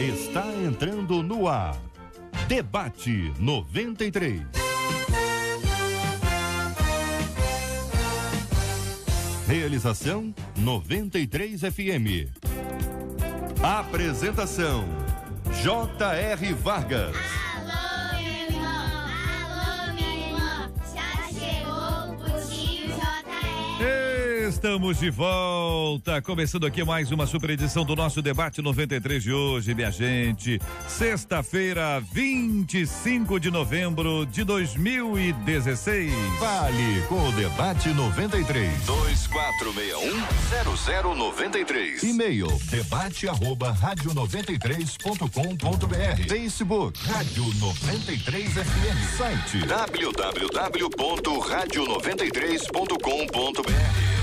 está entrando no ar. Debate 93. Realização 93 FM. Apresentação J.R. Vargas. Alô, meu irmão, alô, minha irmã, já chegou o Putinho J.R. Estamos de volta, começando aqui mais uma super edição do nosso Debate 93 de hoje, minha gente. Sexta-feira, 25 de novembro de 2016. Fale com o Debate 93. 2461-0093. E-mail debate@radio93.com.br. Facebook Rádio 93 FM. Site www.radio93.com.br.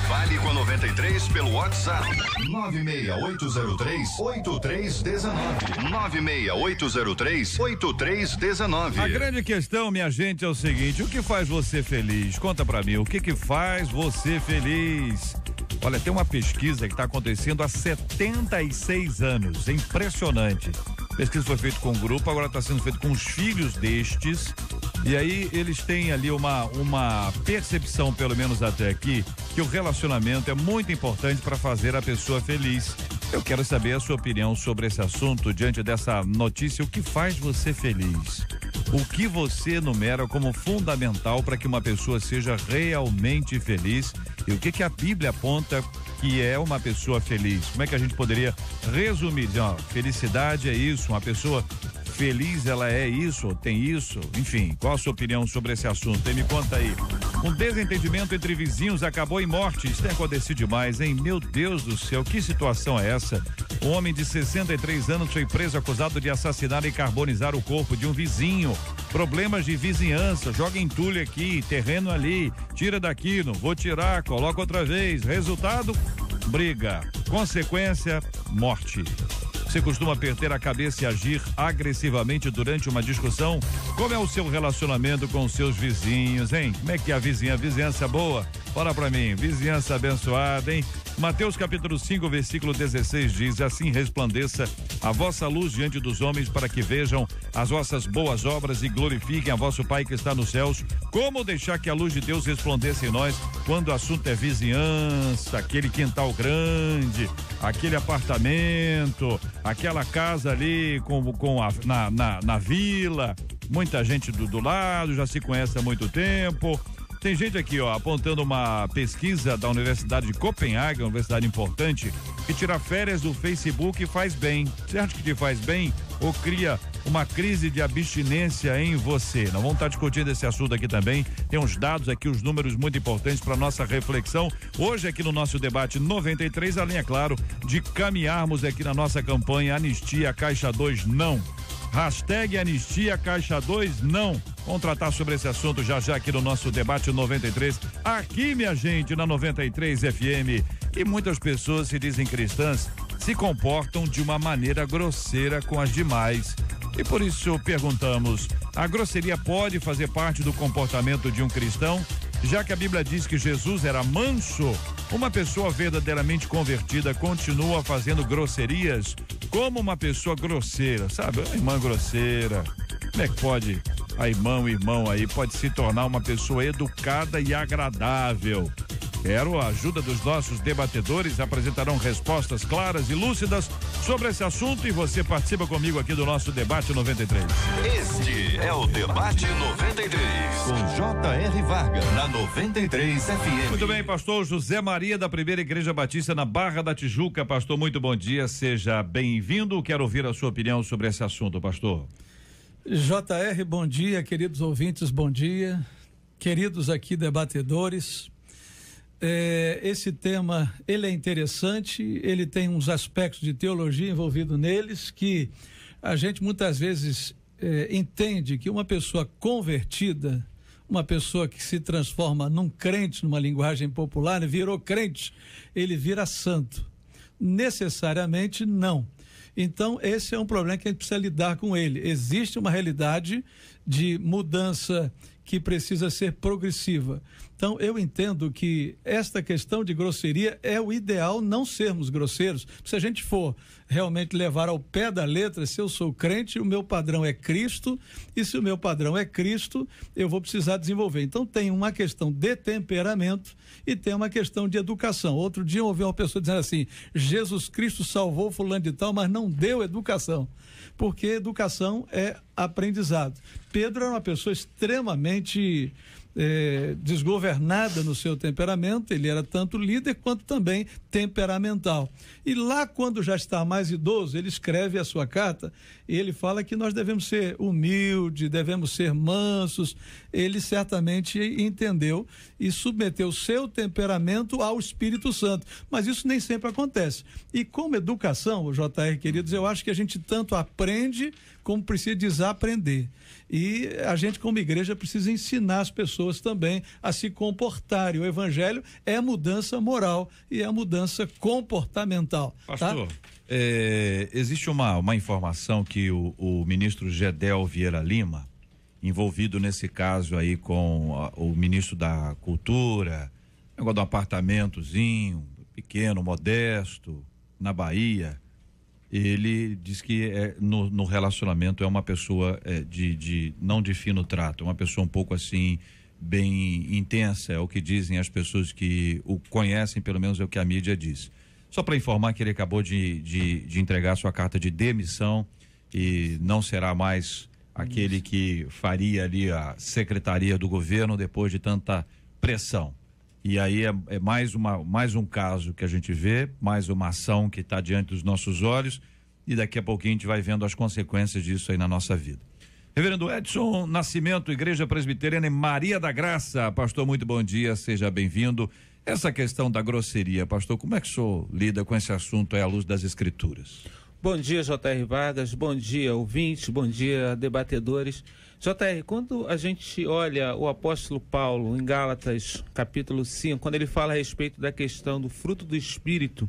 Fale com a 93 pelo WhatsApp 96803-8319. 96803-8319. A grande questão, minha gente, é o seguinte: o que faz você feliz? Conta pra mim, o que faz você feliz? Olha, tem uma pesquisa que está acontecendo há 76 anos, é impressionante. A pesquisa foi feita com um grupo, agora está sendo feita com os filhos destes, e aí eles têm ali uma percepção, pelo menos até aqui, que o relacionamento é muito importante para fazer a pessoa feliz. Eu quero saber a sua opinião sobre esse assunto diante dessa notícia. O que faz você feliz? O que você enumera como fundamental para que uma pessoa seja realmente feliz? E o que a Bíblia aponta que é uma pessoa feliz? Como é que a gente poderia resumir? Felicidade é isso, uma pessoa feliz ela é isso, tem isso, enfim, qual a sua opinião sobre esse assunto? Me conta aí. Um desentendimento entre vizinhos acabou em morte. Isso tem acontecido demais, hein? Meu Deus do céu, que situação é essa? Um homem de 63 anos foi preso acusado de assassinar e carbonizar o corpo de um vizinho. Problemas de vizinhança, joga entulho aqui, terreno ali, tira daqui, não vou tirar, coloca outra vez. Resultado, briga. Consequência, morte. Você costuma perder a cabeça e agir agressivamente durante uma discussão? Como é o seu relacionamento com os seus vizinhos, hein? Como é que é a vizinhança boa? Fala pra mim, vizinhança abençoada, hein? Mateus capítulo 5, versículo 16 diz: assim resplandeça a vossa luz diante dos homens, para que vejam as vossas boas obras e glorifiquem a vosso Pai que está nos céus. Como deixar que a luz de Deus resplandeça em nós quando o assunto é vizinhança, aquele quintal grande, aquele apartamento, aquela casa ali na vila, muita gente do lado, já se conhece há muito tempo. Tem gente aqui, apontando uma pesquisa da Universidade de Copenhague, uma universidade importante, que tirar férias do Facebook faz bem. Você acha que te faz bem ou cria uma crise de abstinência em você? Nós vamos estar discutindo esse assunto aqui também. Tem uns dados aqui, uns números muito importantes para nossa reflexão. Hoje aqui no nosso debate 93, além, é claro, de caminharmos aqui na nossa campanha Anistia Caixa 2 Não. Hashtag Anistia Caixa 2 Não. Vamos tratar sobre esse assunto já aqui no nosso debate 93, aqui, minha gente, na 93 FM. E muitas pessoas se dizem cristãs, se comportam de uma maneira grosseira com as demais. E por isso perguntamos: a grosseria pode fazer parte do comportamento de um cristão? Já que a Bíblia diz que Jesus era manso, uma pessoa verdadeiramente convertida continua fazendo grosserias como uma pessoa grosseira, sabe? A irmã grosseira. Como é que pode a irmã, o irmão aí, pode se tornar uma pessoa educada e agradável? Quero a ajuda dos nossos debatedores, apresentarão respostas claras e lúcidas sobre esse assunto e você participa comigo aqui do nosso Debate 93. Este é o Debate 93. com J.R. Vargas na 93 FM. Muito bem, pastor José Maria da Primeira Igreja Batista na Barra da Tijuca. Pastor, muito bom dia, seja bem-vindo. Quero ouvir a sua opinião sobre esse assunto, pastor. J.R., bom dia, queridos ouvintes, bom dia, queridos aqui debatedores. Esse tema, ele é interessante, ele tem uns aspectos de teologia envolvido neles que a gente muitas vezes entende que uma pessoa convertida, uma pessoa que se transforma num crente, numa linguagem popular, virou crente, ele vira santo. Necessariamente não. Então, esse é um problema que a gente precisa lidar com ele. Existe uma realidade de mudança que precisa ser progressiva. Então, eu entendo que esta questão de grosseria é o ideal, não sermos grosseiros. Se a gente for realmente levar ao pé da letra, se eu sou crente, o meu padrão é Cristo, e se o meu padrão é Cristo, eu vou precisar desenvolver. Então, tem uma questão de temperamento e tem uma questão de educação. Outro dia eu ouvi uma pessoa dizendo assim: Jesus Cristo salvou fulano de tal, mas não deu educação. Porque educação é aprendizado. Pedro era uma pessoa extremamente desgovernada no seu temperamento, ele era tanto líder quanto também temperamental. E lá, quando já está mais idoso, ele escreve a sua carta e ele fala que nós devemos ser humildes, devemos ser mansos. Ele certamente entendeu e submeteu o seu temperamento ao Espírito Santo, mas isso nem sempre acontece. E como educação, JR, queridos, eu acho que a gente tanto aprende como precisa desaprender. E a gente, como igreja, precisa ensinar as pessoas também a se comportarem. O evangelho é a mudança moral e é a mudança comportamental. Pastor, existe uma informação que o ministro Gedel Vieira Lima, envolvido nesse caso aí com o ministro da Cultura, negócio de um apartamentozinho, pequeno, modesto, na Bahia, ele diz que no relacionamento é uma pessoa não de fino trato, é uma pessoa um pouco assim, bem intensa, é o que dizem as pessoas que o conhecem, pelo menos é o que a mídia diz. Só para informar que ele acabou de entregar sua carta de demissão e não será mais aquele que faria ali a secretaria do governo depois de tanta pressão. E aí é mais um caso que a gente vê, mais uma ação que está diante dos nossos olhos, e daqui a pouquinho a gente vai vendo as consequências disso aí na nossa vida. Reverendo Edson Nascimento, Igreja Presbiteriana em Maria da Graça. Pastor, muito bom dia, seja bem-vindo. Essa questão da grosseria, pastor, como é que o senhor lida com esse assunto aí à luz das Escrituras? Bom dia, J.R. Vargas, bom dia, ouvintes, bom dia, debatedores. J.R., quando a gente olha o apóstolo Paulo em Gálatas, capítulo 5, quando ele fala a respeito da questão do fruto do Espírito,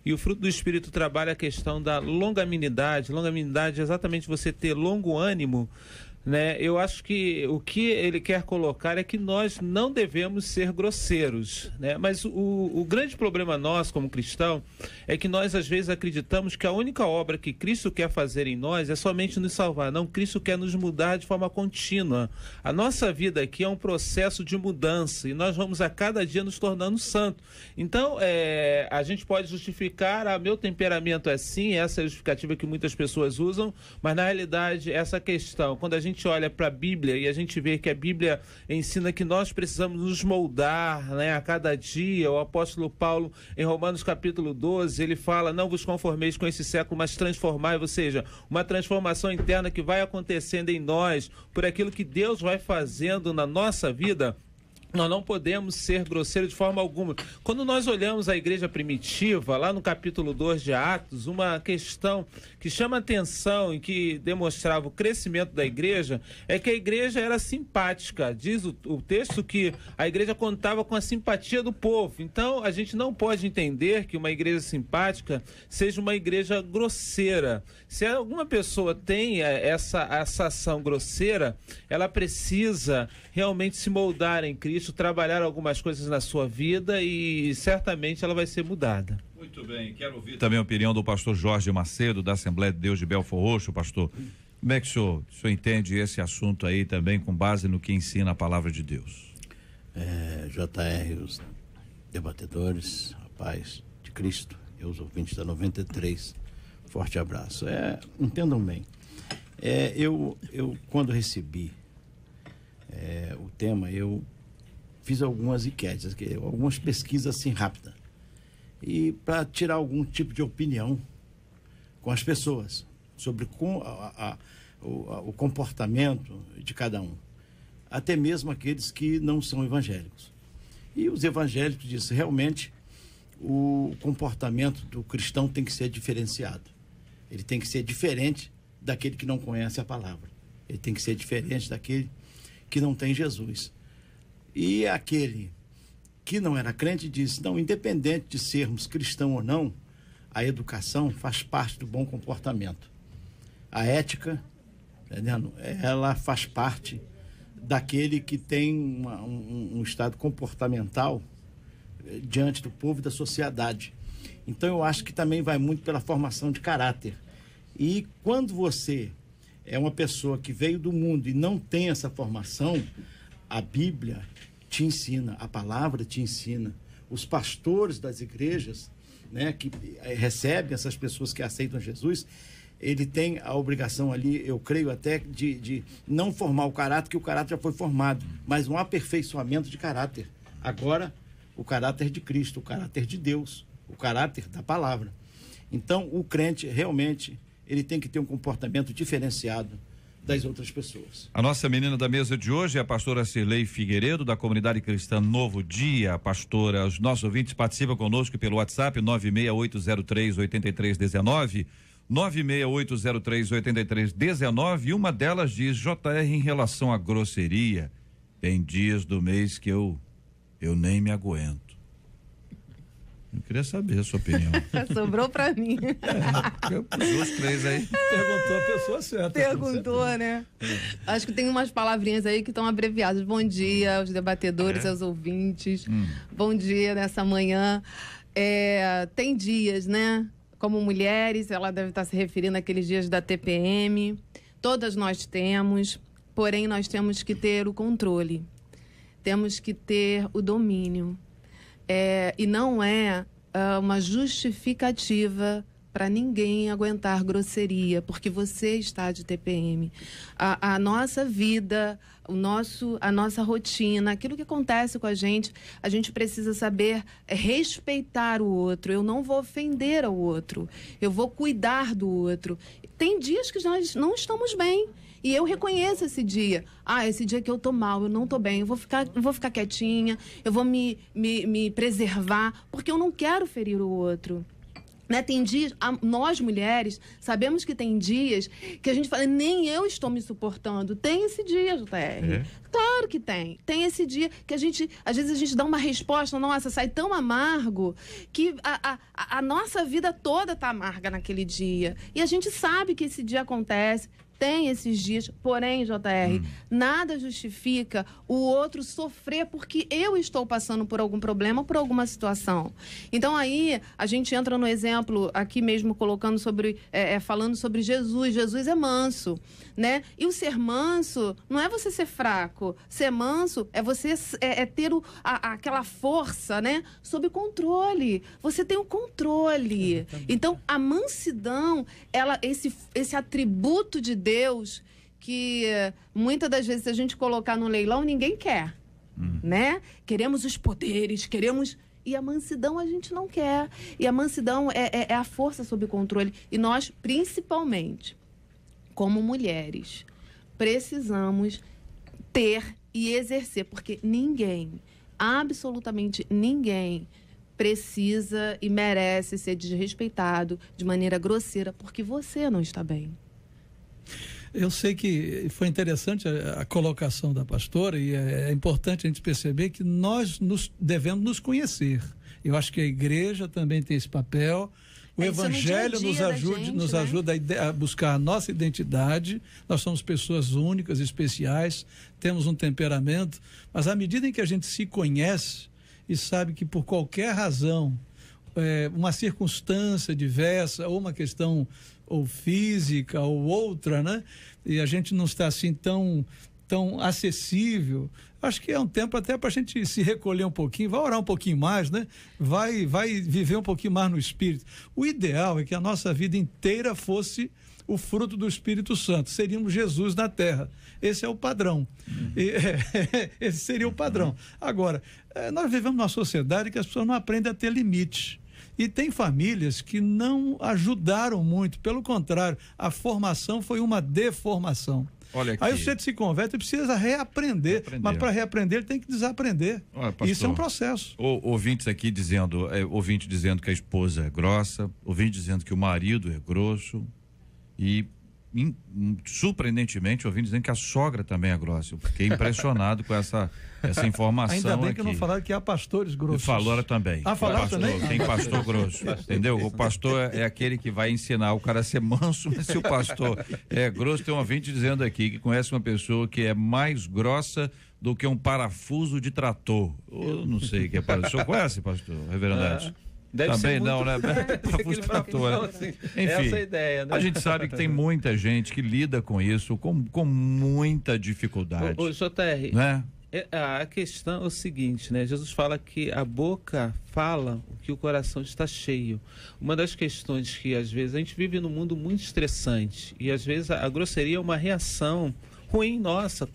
e o fruto do Espírito trabalha a questão da longanimidade é exatamente você ter longo ânimo, né? Eu acho que o que ele quer colocar é que nós não devemos ser grosseiros, né? Mas o grande problema nosso como cristão é que nós às vezes acreditamos que a única obra que Cristo quer fazer em nós é somente nos salvar. Não, Cristo quer nos mudar de forma contínua. A nossa vida aqui é um processo de mudança e nós vamos a cada dia nos tornando santo. Então, a gente pode justificar, meu temperamento é assim, essa é a justificativa que muitas pessoas usam, mas na realidade essa questão, quando a gente olha para a Bíblia e a gente vê que a Bíblia ensina que nós precisamos nos moldar, né, a cada dia. O apóstolo Paulo, em Romanos capítulo 12, ele fala: não vos conformeis com esse século, mas transformai, ou seja, uma transformação interna que vai acontecendo em nós por aquilo que Deus vai fazendo na nossa vida. Nós não podemos ser grosseiros de forma alguma. Quando nós olhamos a igreja primitiva, lá no capítulo 2 de Atos, uma questão que chama atenção e que demonstrava o crescimento da igreja é que a igreja era simpática. Diz o texto que a igreja contava com a simpatia do povo. Então, a gente não pode entender que uma igreja simpática seja uma igreja grosseira. Se alguma pessoa tem essa ação grosseira, ela precisa realmente se moldar em Cristo, trabalhar algumas coisas na sua vida e certamente ela vai ser mudada. Muito bem, quero ouvir também a opinião do pastor Jorge Macedo, da Assembleia de Deus de Belfor Roxo. Pastor, como é que o senhor entende esse assunto aí também com base no que ensina a palavra de Deus? JR, os debatedores, a paz de Cristo e os ouvintes da 93, forte abraço. Entendam bem, eu quando recebi o tema, eu fiz algumas enquetes, algumas pesquisas assim rápidas, e para tirar algum tipo de opinião com as pessoas sobre o comportamento de cada um, até mesmo aqueles que não são evangélicos. E os evangélicos dizem: realmente o comportamento do cristão tem que ser diferenciado, ele tem que ser diferente daquele que não conhece a palavra, ele tem que ser diferente daquele que não tem Jesus. E aquele que não era crente disse: não, independente de sermos cristãos ou não, a educação faz parte do bom comportamento. A ética entendendo? Ela faz parte daquele que tem um estado comportamental diante do povo e da sociedade. Então eu acho que também vai muito pela formação de caráter. E quando você é uma pessoa que veio do mundo e não tem essa formação, a Bíblia te ensina, a palavra te ensina, os pastores das igrejas, né, que recebem essas pessoas que aceitam Jesus, ele tem a obrigação ali, eu creio até, de não formar o caráter, que o caráter já foi formado, mas um aperfeiçoamento de caráter. Agora, o caráter de Cristo, o caráter de Deus, o caráter da palavra. Então, o crente, realmente, ele tem que ter um comportamento diferenciado das outras pessoas. A nossa menina da mesa de hoje é a pastora Cirlei Figueiredo, da Comunidade Cristã Novo Dia. Pastora, os nossos ouvintes participam conosco pelo WhatsApp 96803-8319, 96803-8319, e uma delas diz: JR, em relação à grosseria, tem dias do mês que eu nem me aguento. Eu queria saber a sua opinião. Sobrou pra mim. Duas, três aí. Perguntou a pessoa certa. Perguntou, né? Acho que tem umas palavrinhas aí que estão abreviadas. Bom dia aos debatedores, aos ouvintes. Bom dia nessa manhã. Tem dias, né? Como mulheres, ela deve estar se referindo àqueles dias da TPM. Todas nós temos, porém nós temos que ter o controle. Temos que ter o domínio. E não é uma justificativa para ninguém aguentar grosseria, porque você está de TPM. A nossa vida, a nossa rotina, aquilo que acontece com a gente precisa saber respeitar o outro. Eu não vou ofender ao outro, eu vou cuidar do outro. Tem dias que nós não estamos bem. E eu reconheço esse dia. Esse dia que eu tô mal, eu não tô bem, eu vou ficar quietinha, eu vou me preservar, porque eu não quero ferir o outro. Né? Tem dias, nós mulheres, sabemos que tem dias que a gente fala, nem eu estou me suportando. Tem esse dia, JR. Claro que tem. Tem esse dia que às vezes a gente dá uma resposta, nossa, sai tão amargo que a nossa vida toda tá amarga naquele dia. E a gente sabe que esse dia acontece. Tem esses dias, porém, JR, nada justifica o outro sofrer porque eu estou passando por algum problema, por alguma situação. Então, aí, a gente entra no exemplo, aqui mesmo colocando falando sobre Jesus. Jesus é manso, né? E o ser manso não é você ser fraco. Ser manso é você ter aquela força, né? Sob controle. Você tem o controle. Então, a mansidão, esse atributo de Deus, que muitas das vezes, se a gente colocar no leilão, ninguém quer, né? Queremos os poderes, e a mansidão a gente não quer. E a mansidão é a força sob controle. E nós, principalmente, como mulheres, precisamos ter e exercer, porque ninguém, absolutamente ninguém, precisa e merece ser desrespeitado de maneira grosseira porque você não está bem. Eu sei que foi interessante a colocação da pastora, e é importante a gente perceber que nós devemos nos conhecer. Eu acho que a igreja também tem esse papel. O Evangelho nos ajuda a buscar a nossa identidade. Nós somos pessoas únicas, especiais, temos um temperamento, mas à medida em que a gente se conhece e sabe que por qualquer razão, uma circunstância diversa ou uma questão ou física ou outra, né? E a gente não está assim tão acessível. Acho que é um tempo até para a gente se recolher um pouquinho, vai orar um pouquinho mais, né? Vai viver um pouquinho mais no Espírito. O ideal é que a nossa vida inteira fosse o fruto do Espírito Santo. Seríamos Jesus na Terra. Esse é o padrão. Esse seria o padrão. Agora, nós vivemos numa sociedade que as pessoas não aprendem a ter limites. E tem famílias que não ajudaram muito, pelo contrário, a formação foi uma deformação. Olha aqui. Aí o sujeito se converte e precisa reaprender, mas para reaprender ele tem que desaprender. Olha, pastor, isso é um processo. Ouvintes aqui dizendo, ouvinte dizendo que a esposa é grossa, ouvinte dizendo que o marido é grosso, e surpreendentemente, ouvi dizendo que a sogra também é grossa. Eu fiquei impressionado com essa informação. Ainda bem aqui. que não falaram que há pastores grossos. Falaram também. Falaram também? Tem pastor grosso, entendeu? O pastor é aquele que vai ensinar o cara a ser manso, mas se o pastor é grosso, tem um ouvinte dizendo aqui que conhece uma pessoa que é mais grossa do que um parafuso de trator. Eu não sei o que é parafuso. O senhor conhece, pastor? Reverendo Edson? Deve Também ser muito... não, né? Parafuso de trator, né? Assim, Enfim, essa é a ideia, né? a gente sabe que tem muita gente que lida com isso com muita dificuldade. Ô, JR, né? A questão é o seguinte, né? Jesus fala que a boca fala o que o coração está cheio. Uma das questões que às vezes a gente vive num mundo muito estressante e às vezes a grosseria é uma reação ruim nossa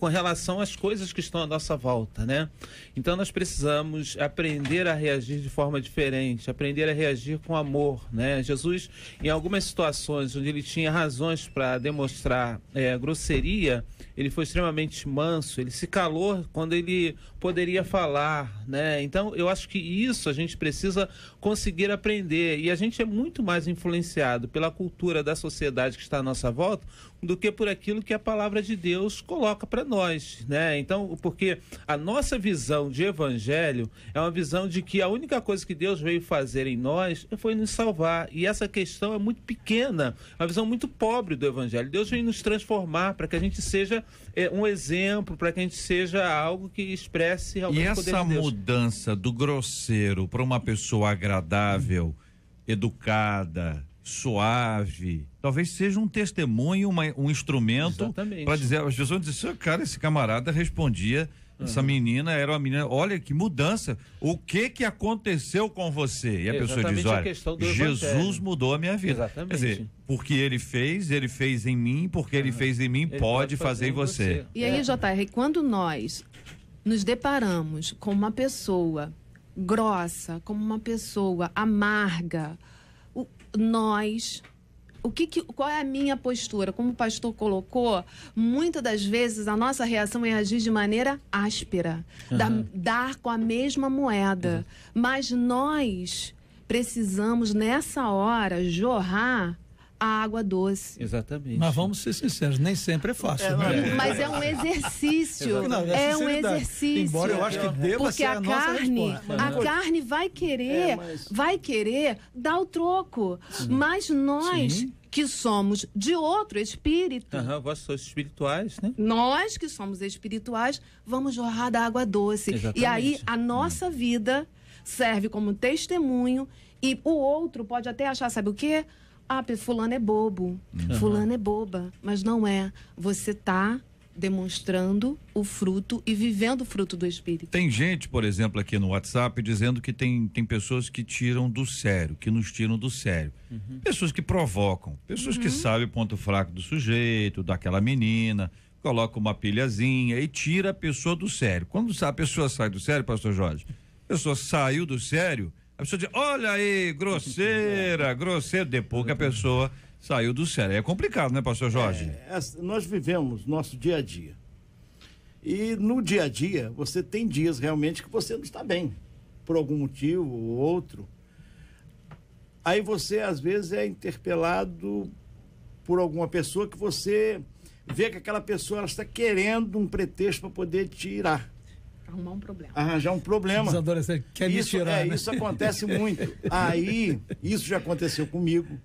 com relação às coisas que estão à nossa volta, né? Então nós precisamos aprender a reagir de forma diferente, aprender a reagir com amor, né? Jesus, em algumas situações onde ele tinha razões para demonstrar grosseria, ele foi extremamente manso, ele se calou quando ele poderia falar, né? Então eu acho que isso a gente precisa conseguir aprender, e a gente é muito mais influenciado pela cultura da sociedade que está à nossa volta do que por aquilo que a palavra de Deus coloca para nós, né? Então, porque a nossa visão de evangelho é uma visão de que a única coisa que Deus veio fazer em nós foi nos salvar, e essa questão é muito pequena, uma visão muito pobre do evangelho. Deus veio nos transformar para que a gente seja um exemplo, para que a gente seja algo que expresse realmente o poder de Deus. E essa mudança do grosseiro para uma pessoa agradável, educada, suave, talvez seja um testemunho, um instrumento para dizer, as pessoas dizem, cara, esse camarada respondia, essa menina era uma menina, olha que mudança, o que aconteceu com você? E a pessoa diz, olha, Jesus mudou a minha vida. Exatamente. Quer dizer, porque ele fez em mim, porque ele fez em mim, pode fazer em você. E aí, JR, quando nós nos deparamos com uma pessoa grossa, como uma pessoa amarga, qual é a minha postura? Como o pastor colocou, muitas das vezes a nossa reação é agir de maneira áspera, dar com a mesma moeda. Mas nós precisamos, nessa hora, jorrar a água doce. Exatamente. Mas vamos ser sinceros, nem sempre é fácil. Mas é um exercício. É um exercício. Embora eu acho que deva ser a nossa resposta. A carne vai querer dar o troco. Mas nós que somos de outro espírito. Vós sois espirituais, né? Nós que somos espirituais, vamos jorrar da água doce. Exatamente. E aí a nossa vida serve como testemunho, e o outro pode até achar, sabe o quê? Fulano é bobo, fulano é boba, mas não é. Você está demonstrando o fruto e vivendo o fruto do Espírito. Tem gente, por exemplo, aqui no WhatsApp dizendo que tem pessoas que tiram do sério, que nos tiram do sério. Pessoas que provocam, pessoas que sabem o ponto fraco do sujeito, daquela menina, coloca uma pilhazinha e tira a pessoa do sério. Quando a pessoa sai do sério, pastor Jorge, a pessoa saiu do sério, a pessoa diz, olha aí, grosseira, depois que a pessoa saiu do sério. É complicado, né, pastor Jorge? Nós vivemos nosso dia a dia. E no dia a dia, você tem dias realmente que você não está bem, por algum motivo ou outro. Aí você, às vezes, é interpelado por alguma pessoa que você vê que aquela pessoa ela está querendo um pretexto para poder tirar. Arranjar um problema. Os adolescentes querem tirar, né? Isso acontece muito. Aí, isso já aconteceu comigo.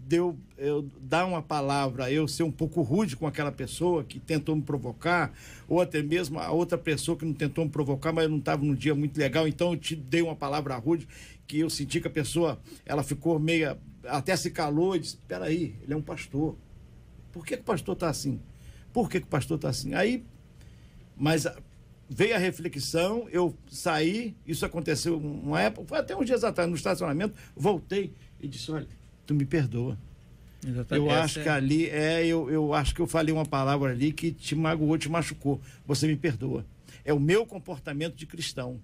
Eu dar uma palavra, eu ser um pouco rude com aquela pessoa que tentou me provocar, ou até mesmo a outra pessoa que não tentou me provocar, mas eu não estava num dia muito legal, então eu te dei uma palavra rude, que eu senti que a pessoa, ela ficou meia, até se calou e disse, peraí, ele é um pastor. Por que o pastor está assim? Por que o pastor está assim? Aí, mas veio a reflexão, eu saí, isso aconteceu uma época, foi até uns dias atrás, no estacionamento, voltei e disse, olha, tu me perdoa. Eu acho que ali, eu acho que eu falei uma palavra ali que te magoou, te machucou, você me perdoa. É o meu comportamento de cristão.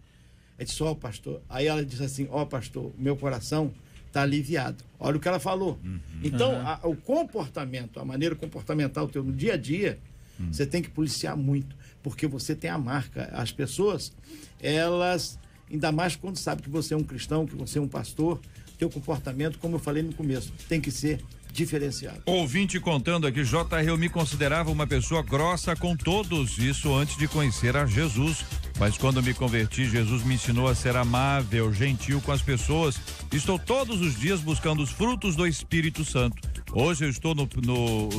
Aí disse, pastor, aí ela disse assim, pastor, meu coração está aliviado. Olha o que ela falou. Então, o comportamento, a maneira comportamental teu no dia a dia, você tem que policiar muito, porque você tem a marca. As pessoas, elas, ainda mais quando sabem que você é um cristão, que você é um pastor, teu comportamento, como eu falei no começo, tem que ser diferenciado. Ouvinte contando aqui, JR, eu me considerava uma pessoa grossa com todos, isso antes de conhecer a Jesus. Mas quando me converti, Jesus me ensinou a ser amável, gentil com as pessoas. Estou todos os dias buscando os frutos do Espírito Santo. Hoje eu estou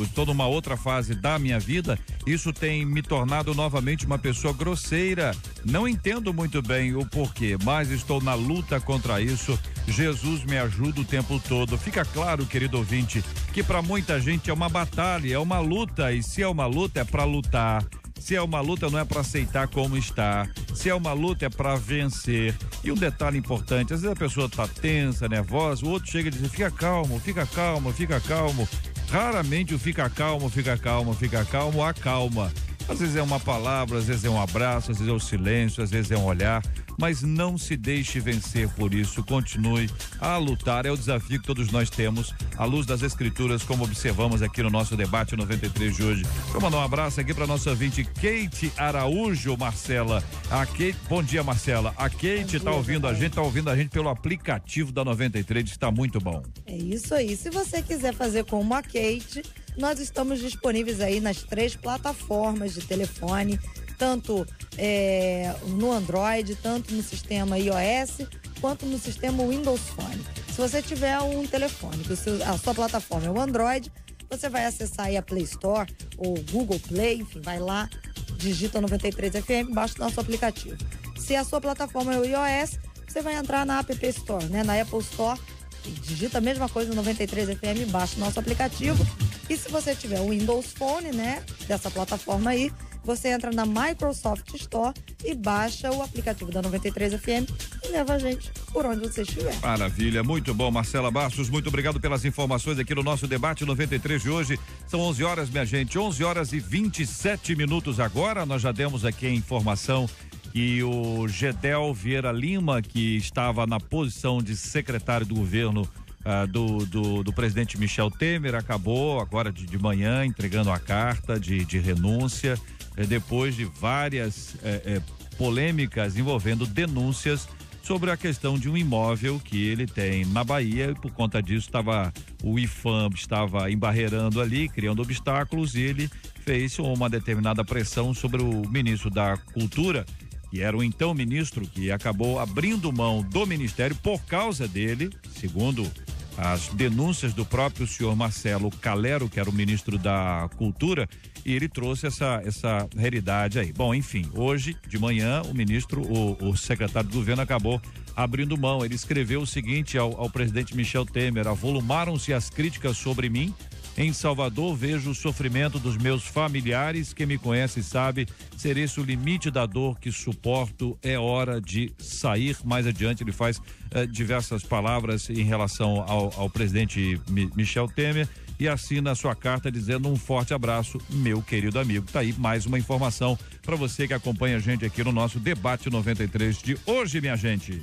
estou numa outra fase da minha vida. Isso tem me tornado novamente uma pessoa grosseira. Não entendo muito bem o porquê, mas estou na luta contra isso. Jesus me ajuda o tempo todo. Fica claro, querido ouvinte, que para muita gente é uma batalha, é uma luta. E se é uma luta, é para lutar. Se é uma luta, não é para aceitar como está. Se é uma luta, é para vencer. E um detalhe importante, às vezes a pessoa está tensa, nervosa, o outro chega e diz, fica calmo, fica calmo, fica calmo. Raramente o fica calmo, fica calmo, fica calmo, acalma. Às vezes é uma palavra, às vezes é um abraço, às vezes é o silêncio, às vezes é um olhar, mas não se deixe vencer por isso, continue a lutar, é o desafio que todos nós temos, à luz das escrituras, como observamos aqui no nosso debate 93 de hoje. Vou mandar um abraço aqui para nossa ouvinte Kate Araújo, Marcela. A Kate, bom dia, Marcela. A Kate está ouvindo a gente pelo aplicativo da 93, está muito bom. É isso aí, se você quiser fazer como a Kate, nós estamos disponíveis aí nas 3 plataformas de telefone, tanto no Android, tanto no sistema iOS, quanto no sistema Windows Phone. Se você tiver um telefone, que a sua plataforma é o Android, você vai acessar aí a Play Store ou Google Play, enfim, vai lá, digita 93FM, baixa o nosso aplicativo. Se a sua plataforma é o iOS, você vai entrar na App Store, né, na Apple Store, e digita a mesma coisa no 93FM, baixa o nosso aplicativo. E se você tiver o Windows Phone, né, dessa plataforma aí, você entra na Microsoft Store e baixa o aplicativo da 93FM e leva a gente por onde você estiver. Maravilha, muito bom, Marcela Bastos, muito obrigado pelas informações aqui no nosso debate 93 de hoje. São 11 horas, minha gente, 11 horas e 27 minutos agora. Nós já demos aqui a informação que o Gedel Vieira Lima, que estava na posição de secretário do governo do presidente Michel Temer, acabou agora de manhã entregando a carta de renúncia, depois de várias polêmicas envolvendo denúncias sobre a questão de um imóvel que ele tem na Bahia, e por conta disso o IFAM estava embarreirando ali, criando obstáculos, e ele fez uma determinada pressão sobre o ministro da Cultura, que era o então ministro, que acabou abrindo mão do ministério por causa dele, segundo as denúncias do próprio senhor Marcelo Calero, que era o ministro da Cultura, e ele trouxe essa realidade aí. Bom, enfim, hoje de manhã o secretário do governo acabou abrindo mão. Ele escreveu o seguinte ao presidente Michel Temer: avolumaram-se as críticas sobre mim. Em Salvador vejo o sofrimento dos meus familiares. Quem me conhece sabe ser esse o limite da dor que suporto. É hora de sair. Mais adiante ele faz diversas palavras em relação ao presidente Michel Temer e assina a sua carta dizendo um forte abraço, meu querido amigo. Tá aí mais uma informação para você que acompanha a gente aqui no nosso debate 93 de hoje, minha gente.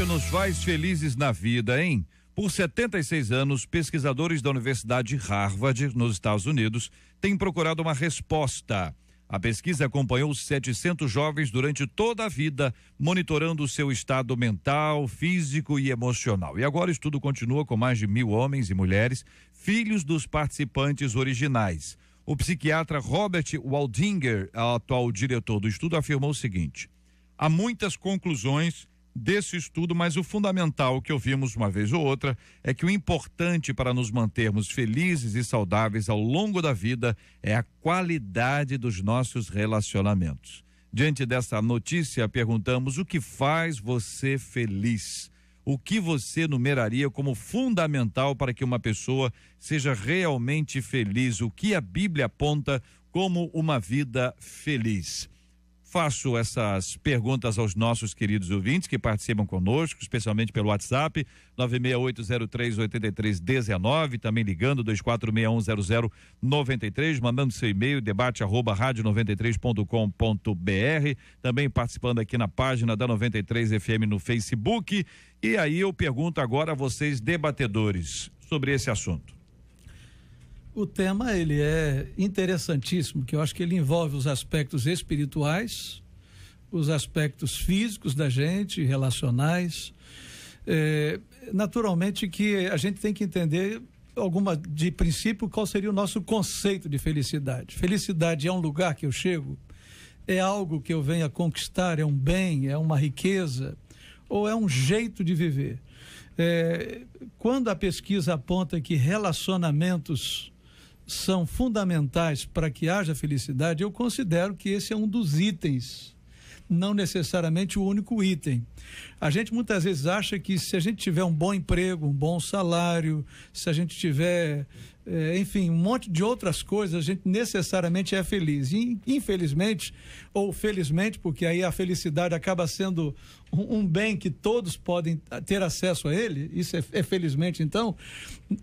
Nos faz felizes na vida, hein? Por 76 anos, pesquisadores da Universidade de Harvard, nos Estados Unidos, têm procurado uma resposta. A pesquisa acompanhou 700 jovens durante toda a vida, monitorando o seu estado mental, físico e emocional. E agora o estudo continua com mais de 1.000 homens e mulheres, filhos dos participantes originais. O psiquiatra Robert Waldinger, atual diretor do estudo, afirmou o seguinte: há muitas conclusões desse estudo, mas o fundamental que ouvimos uma vez ou outra é que o importante para nos mantermos felizes e saudáveis ao longo da vida é a qualidade dos nossos relacionamentos. Diante dessa notícia, perguntamos: o que faz você feliz? O que você numeraria como fundamental para que uma pessoa seja realmente feliz? O que a Bíblia aponta como uma vida feliz? faço essas perguntas aos nossos queridos ouvintes que participam conosco, especialmente pelo WhatsApp, 968038319, também ligando 24610093, mandando seu e-mail, debate@radio93.com.br, também participando aqui na página da 93 FM no Facebook. E aí eu pergunto agora a vocês, debatedores, sobre esse assunto. O tema, ele é interessantíssimo, que eu acho que ele envolve os aspectos espirituais, os aspectos físicos da gente, relacionais. Naturalmente que a gente tem que entender de princípio, qual seria o nosso conceito de felicidade. Felicidade é um lugar que eu chego? É algo que eu venho a conquistar? É um bem? É uma riqueza? Ou é um jeito de viver? Quando a pesquisa aponta que relacionamentos são fundamentais para que haja felicidade, eu considero que esse é um dos itens, não necessariamente o único item. A gente muitas vezes acha que se a gente tiver um bom emprego, um bom salário, se a gente tiver, enfim, um monte de outras coisas, a gente necessariamente é feliz. E, infelizmente, ou felizmente, porque aí a felicidade acaba sendo um bem que todos podem ter acesso a ele, isso é felizmente. Então,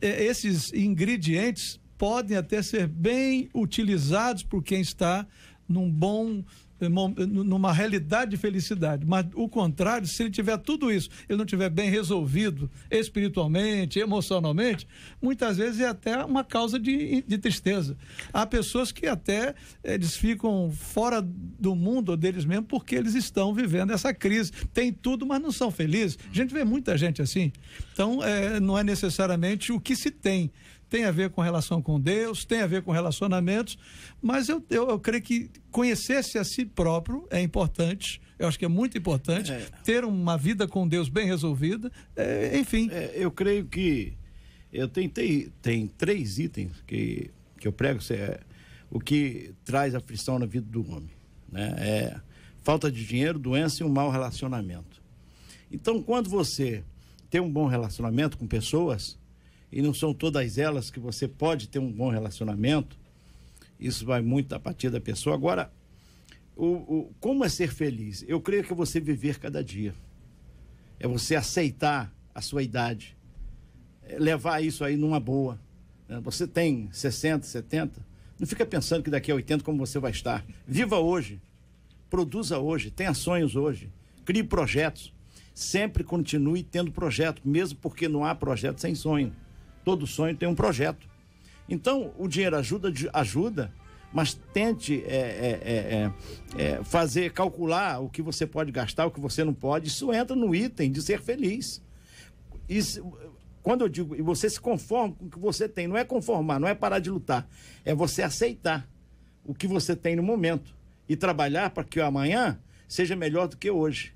esses ingredientes podem até ser bem utilizados por quem está numa realidade de felicidade, mas o contrário, se ele tiver tudo isso, ele não tiver bem resolvido espiritualmente, emocionalmente, muitas vezes é até uma causa de tristeza. Há pessoas que até eles ficam fora do mundo deles mesmos porque eles estão vivendo essa crise, tem tudo, mas não são felizes. A gente vê muita gente assim. Então, não é necessariamente o que se tem a ver com relação com Deus, tem a ver com relacionamentos, mas eu creio que conhecer-se a si próprio é importante. Eu acho que é muito importante ter uma vida com Deus bem resolvida, enfim. Eu creio que tem 3 itens que eu prego, o que traz aflição na vida do homem, né? Falta de dinheiro, doença e um mau relacionamento. Então, quando você tem um bom relacionamento com pessoas, e não são todas elas que você pode ter um bom relacionamento, isso vai muito da apatia da pessoa. Agora, como é ser feliz? Eu creio que é você viver cada dia, é você aceitar a sua idade, levar isso aí numa boa, né? Você tem 60, 70, não fica pensando que daqui a 80 como você vai estar. Viva hoje, produza hoje, tenha sonhos hoje, crie projetos, sempre continue tendo projeto, mesmo porque não há projeto sem sonho. Todo sonho tem um projeto. Então, o dinheiro ajuda, mas tente calcular o que você pode gastar, o que você não pode. Isso entra no item de ser feliz. Quando eu digo, e você se conforma com o que você tem, não é conformar, não é parar de lutar, é você aceitar o que você tem no momento e trabalhar para que o amanhã seja melhor do que hoje.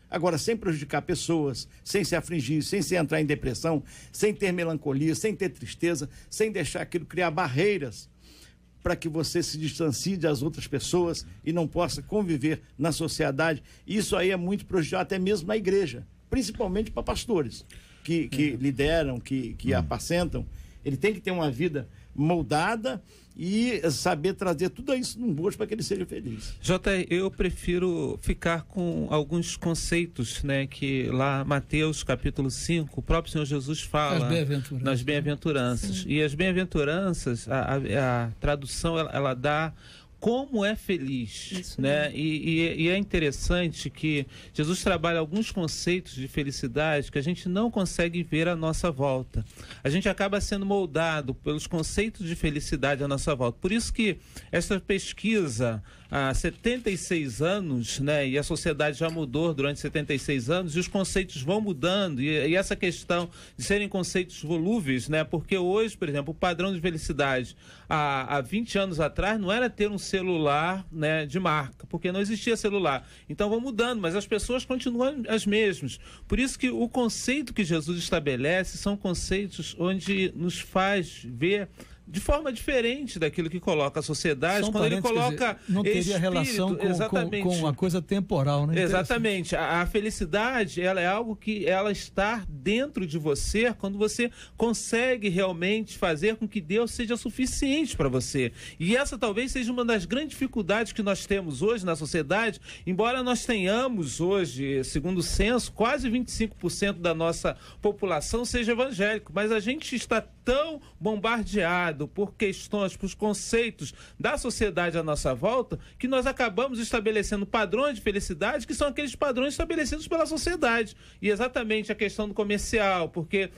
Agora, sem prejudicar pessoas, sem se afligir, sem se entrar em depressão, sem ter melancolia, sem ter tristeza, sem deixar aquilo criar barreiras para que você se distancie das outras pessoas e não possa conviver na sociedade. Isso aí é muito prejudicial, até mesmo na igreja, principalmente para pastores que lideram, que apacentam. Ele tem que ter uma vida moldada e saber trazer tudo isso num bojo para que ele seja feliz. Eu prefiro ficar com alguns conceitos, né, que lá Mateus capítulo 5, o próprio Senhor Jesus fala nas bem-aventuranças. Sim. E as bem-aventuranças, a tradução, ela dá como é feliz, isso, né? E é interessante que Jesus trabalha alguns conceitos de felicidade que a gente não consegue ver à nossa volta. A gente acaba sendo moldado pelos conceitos de felicidade à nossa volta. Por isso que essa pesquisa há 76 anos, né? E a sociedade já mudou durante 76 anos e os conceitos vão mudando e essa questão de serem conceitos volúveis, né? Porque hoje, por exemplo, o padrão de felicidade há 20 anos atrás não era ter um celular, né, de marca, porque não existia celular. Então vão mudando, mas as pessoas continuam as mesmas. Por isso que o conceito que Jesus estabelece são conceitos onde nos faz ver de forma diferente daquilo que coloca a sociedade, São quando ele parentes, coloca quer dizer, não teria espírito, relação com a coisa temporal, né? Exatamente. A felicidade, ela é algo que ela está dentro de você quando você consegue realmente fazer com que Deus seja suficiente para você. E essa talvez seja uma das grandes dificuldades que nós temos hoje na sociedade, embora nós tenhamos hoje, segundo o censo, quase 25% da nossa população seja evangélico, mas a gente está tão bombardeado por questões, por conceitos da sociedade à nossa volta, que nós acabamos estabelecendo padrões de felicidade que são aqueles padrões estabelecidos pela sociedade. E exatamente a questão do comercial, porque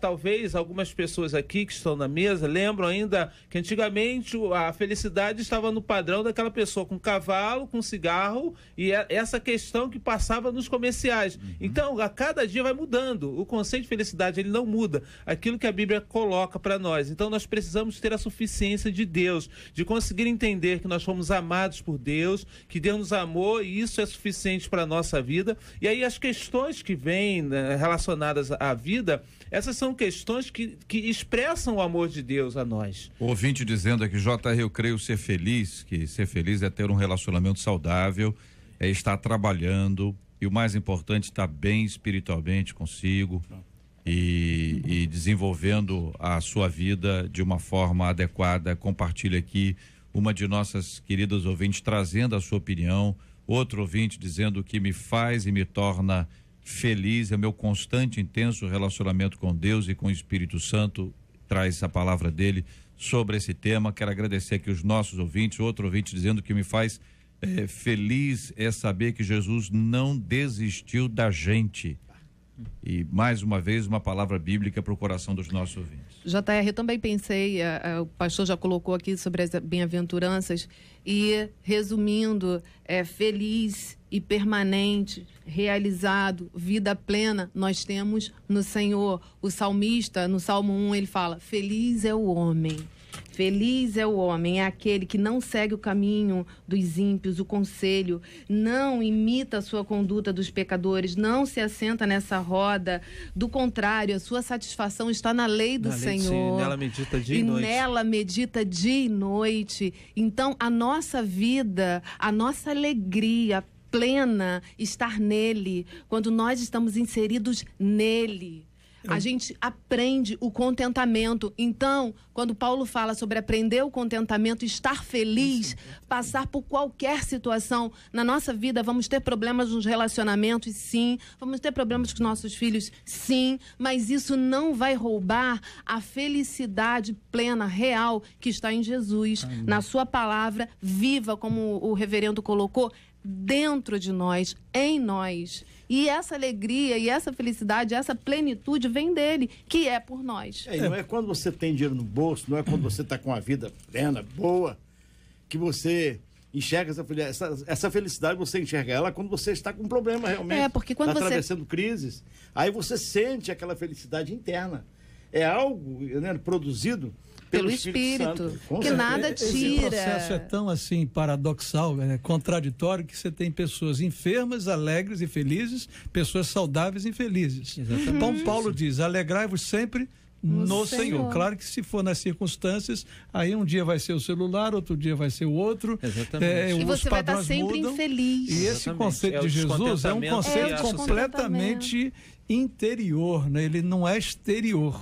talvez algumas pessoas aqui que estão na mesa lembram ainda que antigamente a felicidade estava no padrão daquela pessoa com cavalo, com cigarro, e essa questão que passava nos comerciais. Então, a cada dia vai mudando. O conceito de felicidade, ele não muda. Aquilo que a Bíblia coloca para nós. Então, nós precisamos ter a suficiência de Deus, de conseguir entender que nós fomos amados por Deus, que Deus nos amou e isso é suficiente para a nossa vida. E aí as questões que vêm, né, relacionadas à vida, essas são questões que expressam o amor de Deus a nós. O ouvinte dizendo aqui, JR, eu creio ser feliz, que ser feliz é ter um relacionamento saudável, é estar trabalhando e o mais importante, estar bem espiritualmente consigo e desenvolvendo a sua vida de uma forma adequada. Compartilha aqui uma de nossas queridas ouvintes trazendo a sua opinião, outro ouvinte dizendo que me faz e me torna feliz é meu constante e intenso relacionamento com Deus e com o Espírito Santo, traz a palavra dele sobre esse tema. Quero agradecer aqui os nossos ouvintes, outro ouvinte dizendo que me faz feliz é saber que Jesus não desistiu da gente. E mais uma vez uma palavra bíblica para o coração dos nossos ouvintes. JR, eu também pensei, o pastor já colocou aqui sobre as bem-aventuranças e, resumindo, feliz e permanente, realizado, vida plena, nós temos no Senhor. O salmista, no Salmo 1, ele fala, feliz é o homem. Feliz é o homem, é aquele que não segue o caminho dos ímpios, o conselho, não imita a sua conduta dos pecadores, não se assenta nessa roda. Do contrário, a sua satisfação está na lei do Senhor. Sim, nela medita dia e noite. Nela medita dia e noite. Então, a nossa vida, a nossa alegria plena estar nele, quando nós estamos inseridos nele. A gente aprende o contentamento. Então, quando Paulo fala sobre aprender o contentamento, estar feliz, passar por qualquer situação na nossa vida, vamos ter problemas nos relacionamentos, sim, vamos ter problemas com nossos filhos, sim, mas isso não vai roubar a felicidade plena, real, que está em Jesus, na sua palavra, viva, como o reverendo colocou, dentro de nós, em nós. E essa alegria e essa felicidade, essa plenitude vem dele, que é por nós. E não é quando você tem dinheiro no bolso, não é quando você está com a vida plena, boa, que você enxerga essa felicidade, você enxerga ela quando você está com um problema realmente. Porque quando você atravessando crises, aí você sente aquela felicidade interna. É algo, né, produzido pelo Espírito que nada tira. Esse processo é tão assim paradoxal, contraditório, que você tem pessoas enfermas, alegres e felizes, pessoas saudáveis e infelizes. Então Paulo diz, alegrai-vos sempre no Senhor. Claro que se for nas circunstâncias, aí um dia vai ser o celular, outro dia vai ser o outro. E você vai estar sempre infeliz. E esse conceito de Jesus é um conceito completamente interior, né? Ele não é exterior.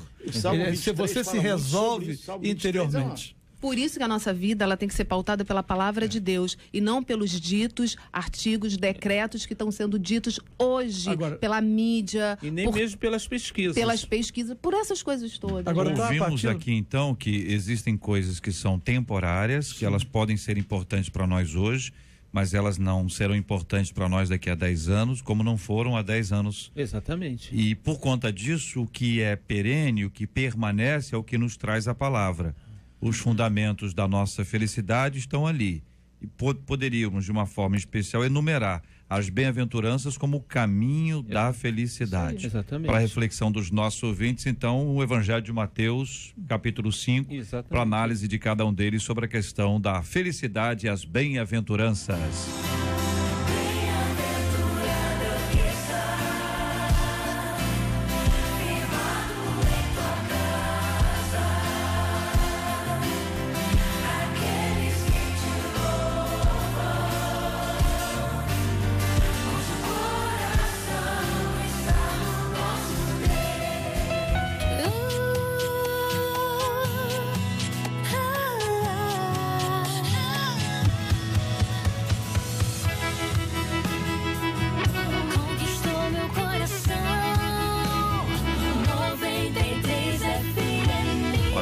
Você se resolve interiormente. Por isso que a nossa vida ela tem que ser pautada pela palavra de Deus e não pelos ditos, artigos, decretos que estão sendo ditos hoje pela mídia. E nem mesmo pelas pesquisas. Pelas pesquisas, por essas coisas todas. Ouvimos aqui então que existem coisas que são temporárias, que elas podem ser importantes para nós hoje, mas elas não serão importantes para nós daqui a 10 anos, como não foram há 10 anos. Exatamente. E por conta disso, o que é perene, o que permanece é o que nos traz a palavra. Os fundamentos da nossa felicidade estão ali. E poderíamos, de uma forma especial, enumerar as bem-aventuranças como o caminho da felicidade. Sim, exatamente. Para a reflexão dos nossos ouvintes, então, o Evangelho de Mateus, capítulo 5, para análise de cada um deles sobre a questão da felicidade e as bem-aventuranças.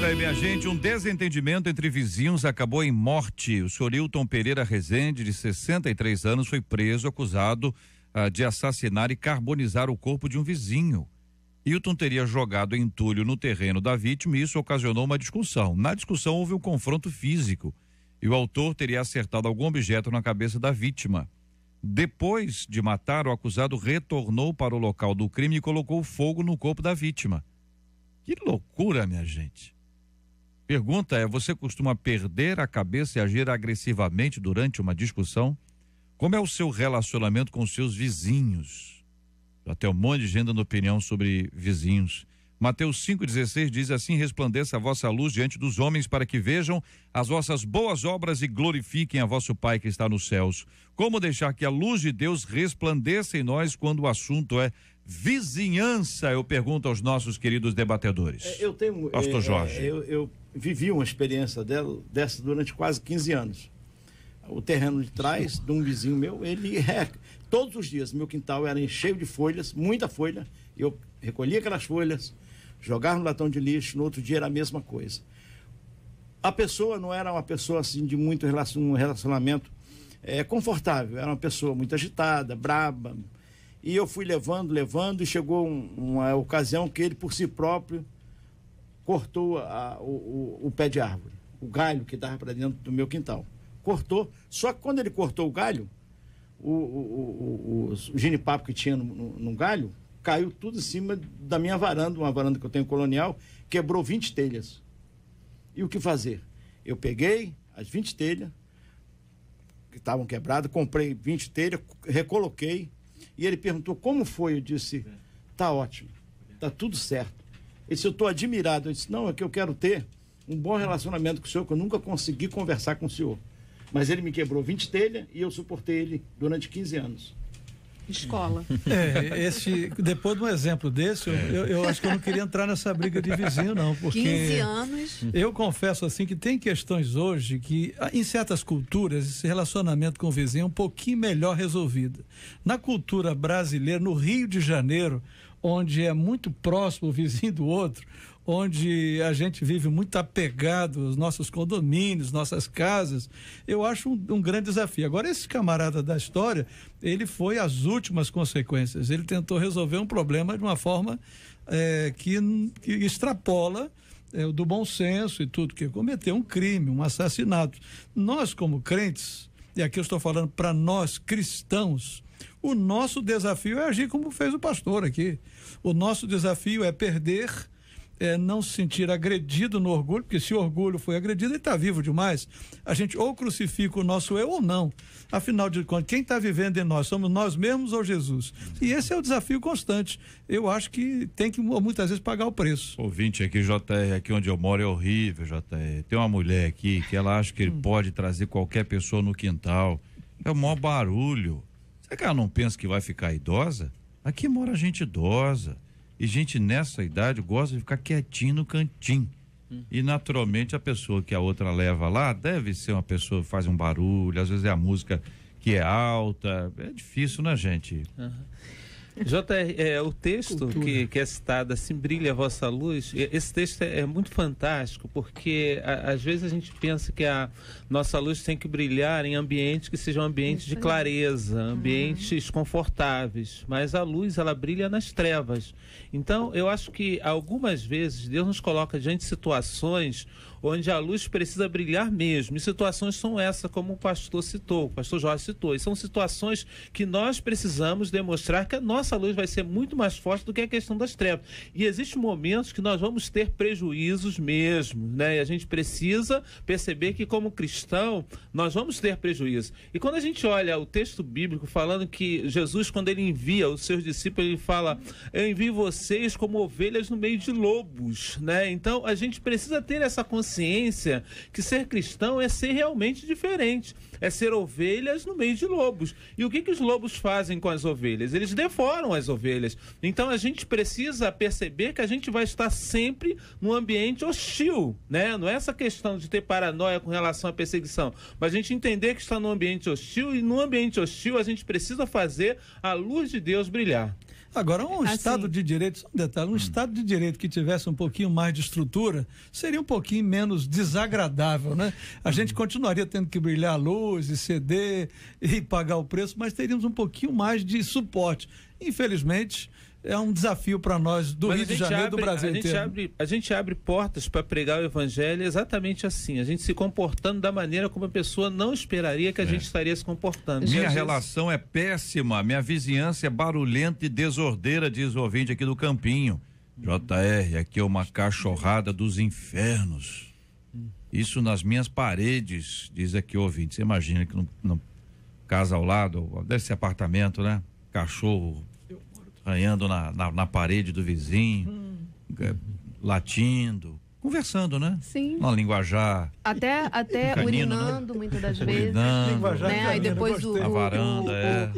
Olha aí, minha gente, um desentendimento entre vizinhos acabou em morte. O senhor Hilton Pereira Rezende, de 63 anos, foi preso, acusado de assassinar e carbonizar o corpo de um vizinho. Hilton teria jogado entulho no terreno da vítima e isso ocasionou uma discussão. Na discussão houve um confronto físico e o autor teria acertado algum objeto na cabeça da vítima. Depois de matar, o acusado retornou para o local do crime e colocou fogo no corpo da vítima. Que loucura, minha gente. Pergunta é, você costuma perder a cabeça e agir agressivamente durante uma discussão? Como é o seu relacionamento com seus vizinhos? Já tem um monte de gente dando opinião sobre vizinhos. Mateus 5,16 diz assim: resplandeça a vossa luz diante dos homens para que vejam as vossas boas obras e glorifiquem a vosso Pai que está nos céus. Como deixar que a luz de Deus resplandeça em nós quando o assunto é vizinhança? Eu pergunto aos nossos queridos debatedores. Pastor Jorge. Eu vivi uma experiência dessa durante quase 15 anos. O terreno de trás de um vizinho meu, todos os dias, meu quintal era cheio de folhas, muita folha. Eu recolhia aquelas folhas, jogava no latão de lixo, no outro dia era a mesma coisa. A pessoa não era uma pessoa assim de muito um relacionamento confortável, era uma pessoa muito agitada, braba. E eu fui levando, e chegou uma ocasião que ele, por si próprio, cortou o pé de árvore, o galho que estava para dentro do meu quintal. Cortou, só que quando ele cortou o galho, o genipapo que tinha no galho, caiu tudo em cima da minha varanda, uma varanda que eu tenho colonial, quebrou 20 telhas. E o que fazer? Eu peguei as 20 telhas, que estavam quebradas, comprei 20 telhas, recoloquei, e ele perguntou como foi. Eu disse, tá ótimo, tá tudo certo. Ele disse, eu estou admirado. Eu disse, não, é que eu quero ter um bom relacionamento com o senhor, que eu nunca consegui conversar com o senhor. Mas ele me quebrou 20 telhas e eu suportei ele durante 15 anos. Escola. Depois de um exemplo desse, eu acho que eu não queria entrar nessa briga de vizinho, não, porque 15 anos. Eu confesso assim que tem questões hoje que, em certas culturas, esse relacionamento com o vizinho é um pouquinho melhor resolvido. Na cultura brasileira, no Rio de Janeiro, onde é muito próximo o vizinho do outro, onde a gente vive muito apegado aos nossos condomínios, nossas casas, eu acho um grande desafio. Agora, esse camarada da história, ele foi às últimas consequências. Ele tentou resolver um problema de uma forma que extrapola do bom senso e tudo, que cometeu um crime, um assassinato. Nós, como crentes, e aqui eu estou falando para nós cristãos, o nosso desafio é agir como fez o pastor aqui. O nosso desafio é perder, não se sentir agredido no orgulho, porque se o orgulho foi agredido, ele está vivo demais. A gente ou crucifica o nosso eu ou não. Afinal de contas, quem está vivendo em nós? Somos nós mesmos ou Jesus? E esse é o desafio constante. Eu acho que tem que muitas vezes pagar o preço. Ouvinte aqui, JR, aqui onde eu moro é horrível, JR. Tem uma mulher aqui que ela acha que ele pode trazer qualquer pessoa no quintal. É o maior barulho. Será que ela não pensa que vai ficar idosa? Aqui mora gente idosa. E gente nessa idade gosta de ficar quietinho no cantinho. E naturalmente a pessoa que a outra leva lá deve ser uma pessoa que faz um barulho, às vezes é a música que é alta. É difícil, né, gente? JR, o texto que é citado, assim, brilha a vossa luz, esse texto é muito fantástico, porque às vezes a gente pensa que a nossa luz tem que brilhar em ambientes que sejam ambientes de clareza, ambientes confortáveis, mas a luz, ela brilha nas trevas. Então, eu acho que algumas vezes Deus nos coloca diante de situações onde a luz precisa brilhar mesmo, e situações são essas, como o pastor citou, o pastor Jorge citou, e são situações que nós precisamos demonstrar que a nossa luz vai ser muito mais forte do que a questão das trevas, e existem momentos que nós vamos ter prejuízos mesmo, né? E a gente precisa perceber que, como cristão, nós vamos ter prejuízo. E quando a gente olha o texto bíblico falando que Jesus, quando ele envia os seus discípulos, ele fala, eu envio vocês como ovelhas no meio de lobos, né? Então a gente precisa ter essa consciência que ser cristão é ser realmente diferente, é ser ovelhas no meio de lobos. E o que os lobos fazem com as ovelhas? Eles devoram as ovelhas. Então a gente precisa perceber que a gente vai estar sempre num ambiente hostil, né? Não é essa questão de ter paranoia com relação à perseguição, mas a gente entender que está num ambiente hostil, e no ambiente hostil a gente precisa fazer a luz de Deus brilhar. Agora, um Assim. Estado de Direito, só um detalhe, um Estado de Direito que tivesse um pouquinho mais de estrutura, seria um pouquinho menos desagradável, né? A gente continuaria tendo que brilhar a luz e ceder e pagar o preço, mas teríamos um pouquinho mais de suporte. Infelizmente, é um desafio para nós do Mas Rio de Janeiro, do Brasil inteiro. A gente abre portas para pregar o evangelho exatamente assim, a gente se comportando da maneira como a pessoa não esperaria que a gente estaria se comportando. Minha relação é péssima, minha vizinhança é barulhenta e desordeira, diz o ouvinte aqui do Campinho. JR, aqui é uma cachorrada dos infernos. Isso nas minhas paredes, diz aqui o ouvinte. Você imagina que no casa ao lado, deve ser apartamento, né? Cachorro arranhando na parede do vizinho, latindo, conversando, né? Sim. No linguajar. Até Canino, urinando, né? muitas das vezes. Urinando. Né? Aí depois Na varanda,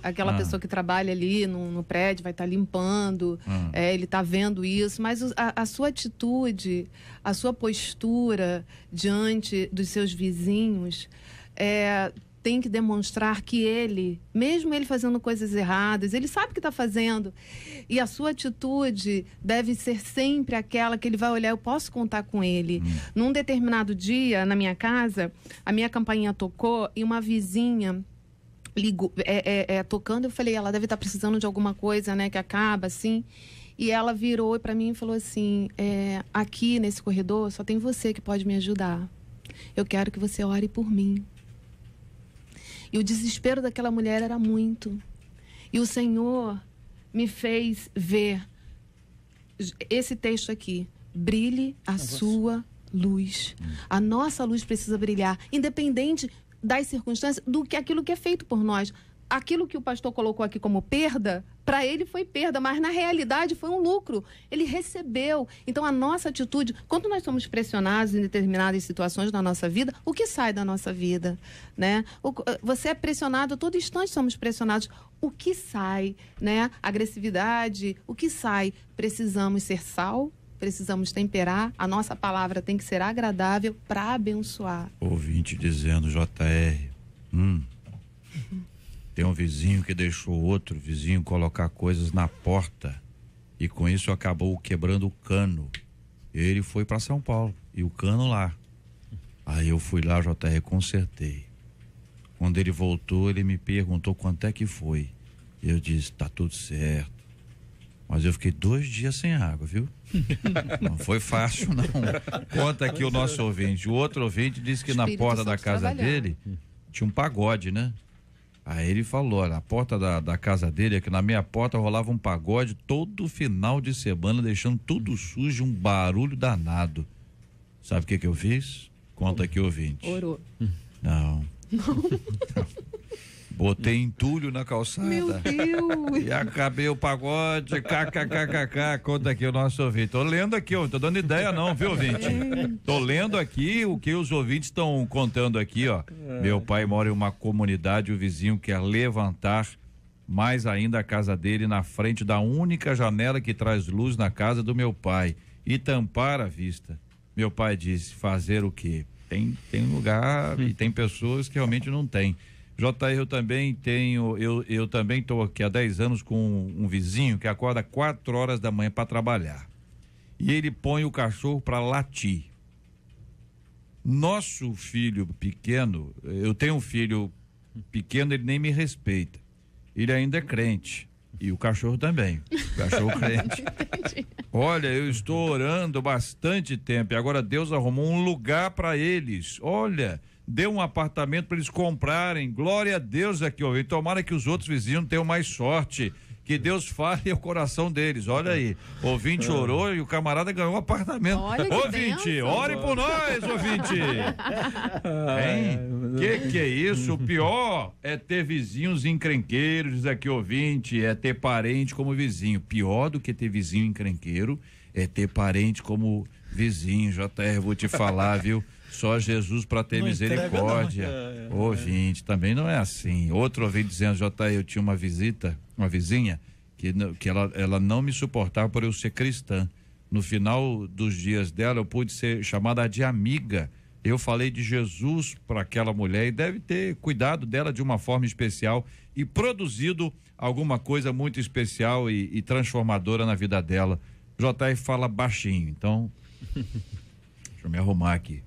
aquela pessoa que trabalha ali no prédio vai estar limpando, ele está vendo isso, mas a sua atitude, a sua postura diante dos seus vizinhos tem que demonstrar que ele, mesmo ele fazendo coisas erradas, ele sabe o que está fazendo. E a sua atitude deve ser sempre aquela que ele vai olhar, eu posso contar com ele. Num determinado dia, na minha casa, a minha campainha tocou e uma vizinha ligou, tocando, eu falei, ela deve estar precisando de alguma coisa, né, que acaba, assim. E ela virou para mim e falou assim, aqui nesse corredor só tem você que pode me ajudar. Eu quero que você ore por mim. E o desespero daquela mulher era muito. E o Senhor me fez ver esse texto aqui. Brilhe a sua luz. A nossa luz precisa brilhar, independente das circunstâncias, aquilo que é feito por nós. Aquilo que o pastor colocou aqui como perda, para ele foi perda, mas na realidade foi um lucro. Ele recebeu. Então a nossa atitude, quando nós somos pressionados em determinadas situações da nossa vida, o que sai da nossa vida, né? Você é pressionado, a todo instante somos pressionados. O que sai, né? Agressividade, o que sai? Precisamos ser sal, precisamos temperar, a nossa palavra tem que ser agradável para abençoar. Ouvinte dizendo, JR, tem um vizinho que deixou outro vizinho colocar coisas na porta e com isso acabou quebrando o cano. Ele foi para São Paulo e o cano lá. Aí eu fui lá, JR, consertei. Quando ele voltou, ele me perguntou quanto é que foi. Eu disse, tá tudo certo. Mas eu fiquei 2 dias sem água, viu? Não foi fácil, não. Conta aqui o nosso ouvinte. O outro ouvinte disse que na porta da casa dele tinha um pagode, né? Aí ele falou, olha, a porta da casa dele, é que na minha porta rolava um pagode todo final de semana, deixando tudo sujo, um barulho danado. Sabe o que eu fiz? Conta aqui, ouvinte. Orou. Não. Botei entulho na calçada. Meu Deus! E acabei o pagode, kkkk. Conta aqui o nosso ouvinte. Tô lendo aqui, ó, tô dando ideia não, viu, ouvinte? Tô lendo aqui o que os ouvintes estão contando aqui, ó. Meu pai mora em uma comunidade, o vizinho quer levantar mais ainda a casa dele na frente da única janela que traz luz na casa do meu pai e tampar a vista. Meu pai disse, fazer o quê? Tem lugar e tem pessoas que realmente não tem. JR, eu também tenho, eu também estou aqui há 10 anos com um vizinho que acorda 4 horas da manhã para trabalhar. E ele põe o cachorro para latir. Nosso filho pequeno, eu tenho um filho pequeno, ele nem me respeita. Ele ainda é crente. E o cachorro também. O cachorro crente. Olha, eu estou orando bastante tempo e agora Deus arrumou um lugar para eles. Olha, deu um apartamento para eles comprarem. Glória a Deus aqui, ó. E tomara que os outros vizinhos tenham mais sorte. Que Deus fale ao coração deles. Olha aí, ouvinte orou e o camarada ganhou um apartamento. Ouvinte, ore por nós, ouvinte. Que é isso? O pior é ter vizinhos encrenqueiros, diz aqui ouvinte, é ter parente como vizinho. Pior do que ter vizinho encrenqueiro é ter parente como vizinho. JR, vou te falar, viu? Só Jesus para ter misericórdia. Ouvinte, também não é assim. Outro ouvinte dizendo, JR, eu tinha uma vizinha, que ela não me suportava por eu ser cristã. No final dos dias dela, eu pude ser chamada de amiga, Eu falei de Jesus para aquela mulher e deve ter cuidado dela de uma forma especial e produzido alguma coisa muito especial e transformadora na vida dela. JR fala baixinho, então deixa eu me arrumar aqui.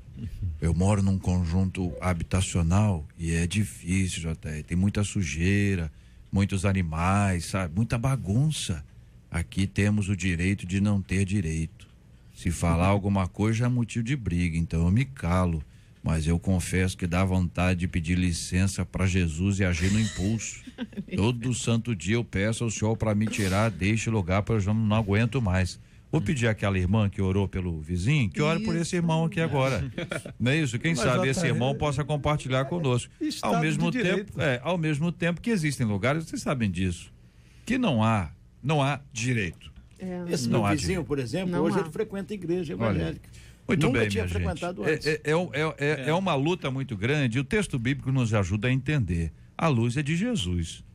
Eu moro num conjunto habitacional e é difícil, JR, tem muita sujeira, muitos animais, sabe? Muita bagunça. Aqui temos o direito de não ter direito. Se falar alguma coisa é motivo de briga, então eu me calo. Mas eu confesso que dá vontade de pedir licença para Jesus e agir no impulso. Todo santo dia eu peço ao Senhor para me tirar deste lugar, porque eu já não aguento mais. Vou pedir àquela irmã que orou pelo vizinho, que ore por esse irmão aqui agora. Não é isso? Quem sabe esse irmão possa compartilhar conosco. Ao mesmo tempo que existem lugares, vocês sabem disso, que não há direito. Esse meu vizinho, por exemplo, hoje ele frequenta a igreja evangélica. Muito Nunca bem, tinha minha frequentado gente. antes. É uma luta muito grande e o texto bíblico nos ajuda a entender. A luz é de Jesus.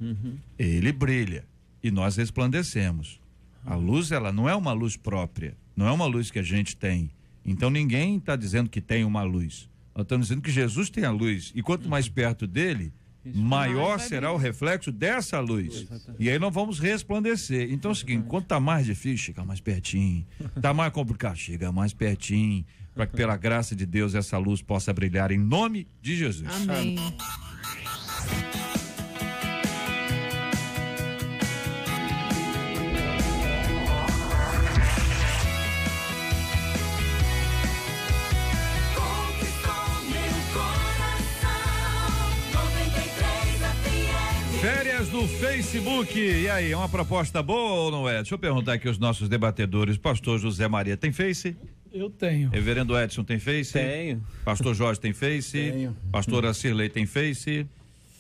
Ele brilha e nós resplandecemos. A luz, ela não é uma luz própria, não é uma luz que a gente tem. Então ninguém está dizendo que tem uma luz. Nós estamos dizendo que Jesus tem a luz e quanto mais perto dele, maior será o reflexo dessa luz. E aí nós vamos resplandecer. Então é o seguinte, quando tá mais difícil, chega mais pertinho. Tá mais complicado, chega mais pertinho. Para que pela graça de Deus essa luz possa brilhar em nome de Jesus. Amém. Férias no Facebook, e aí, é uma proposta boa ou não é? Deixa eu perguntar aqui aos nossos debatedores, pastor José Maria tem Face? Eu tenho. Reverendo Edson tem Face? Tenho. Pastor Jorge tem Face? Tenho. Pastora Cirlei tem Face?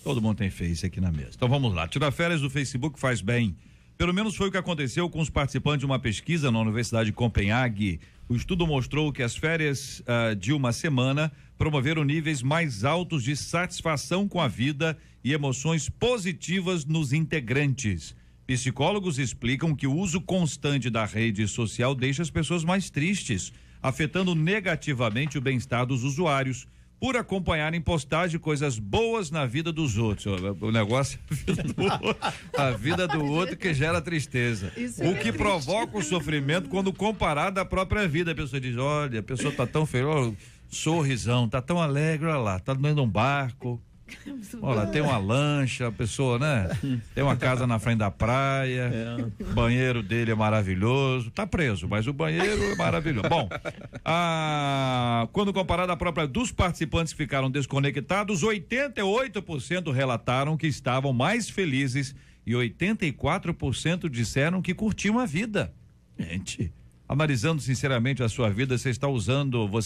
Todo mundo tem Face aqui na mesa. Então vamos lá, tirar férias do Facebook faz bem. Pelo menos foi o que aconteceu com os participantes de uma pesquisa na Universidade de Copenhague. O estudo mostrou que as férias de uma semana promoveram níveis mais altos de satisfação com a vida e emoções positivas nos integrantes. Psicólogos explicam que o uso constante da rede social deixa as pessoas mais tristes, afetando negativamente o bem-estar dos usuários, por acompanharem postagem de coisas boas na vida dos outros. O negócio é a vida do outro que gera tristeza. O que provoca o sofrimento quando comparado à própria vida. A pessoa diz, olha, a pessoa tá tão feliz, olha, sorrisão, tá tão alegre, olha lá, tá dentro de um barco. Olha, tem uma lancha, a pessoa, né? Tem uma casa na frente da praia, o banheiro dele é maravilhoso, tá preso, mas o banheiro é maravilhoso. Bom, quando comparado à própria dos participantes que ficaram desconectados, 88% relataram que estavam mais felizes e 84% disseram que curtiam a vida. Gente, analisando sinceramente a sua vida, você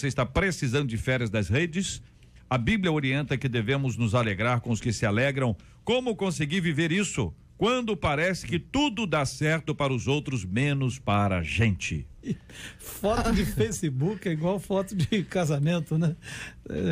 está precisando de férias das redes? A Bíblia orienta que devemos nos alegrar com os que se alegram. Como conseguir viver isso? Quando parece que tudo dá certo para os outros, menos para a gente. Foto de Facebook é igual foto de casamento, né?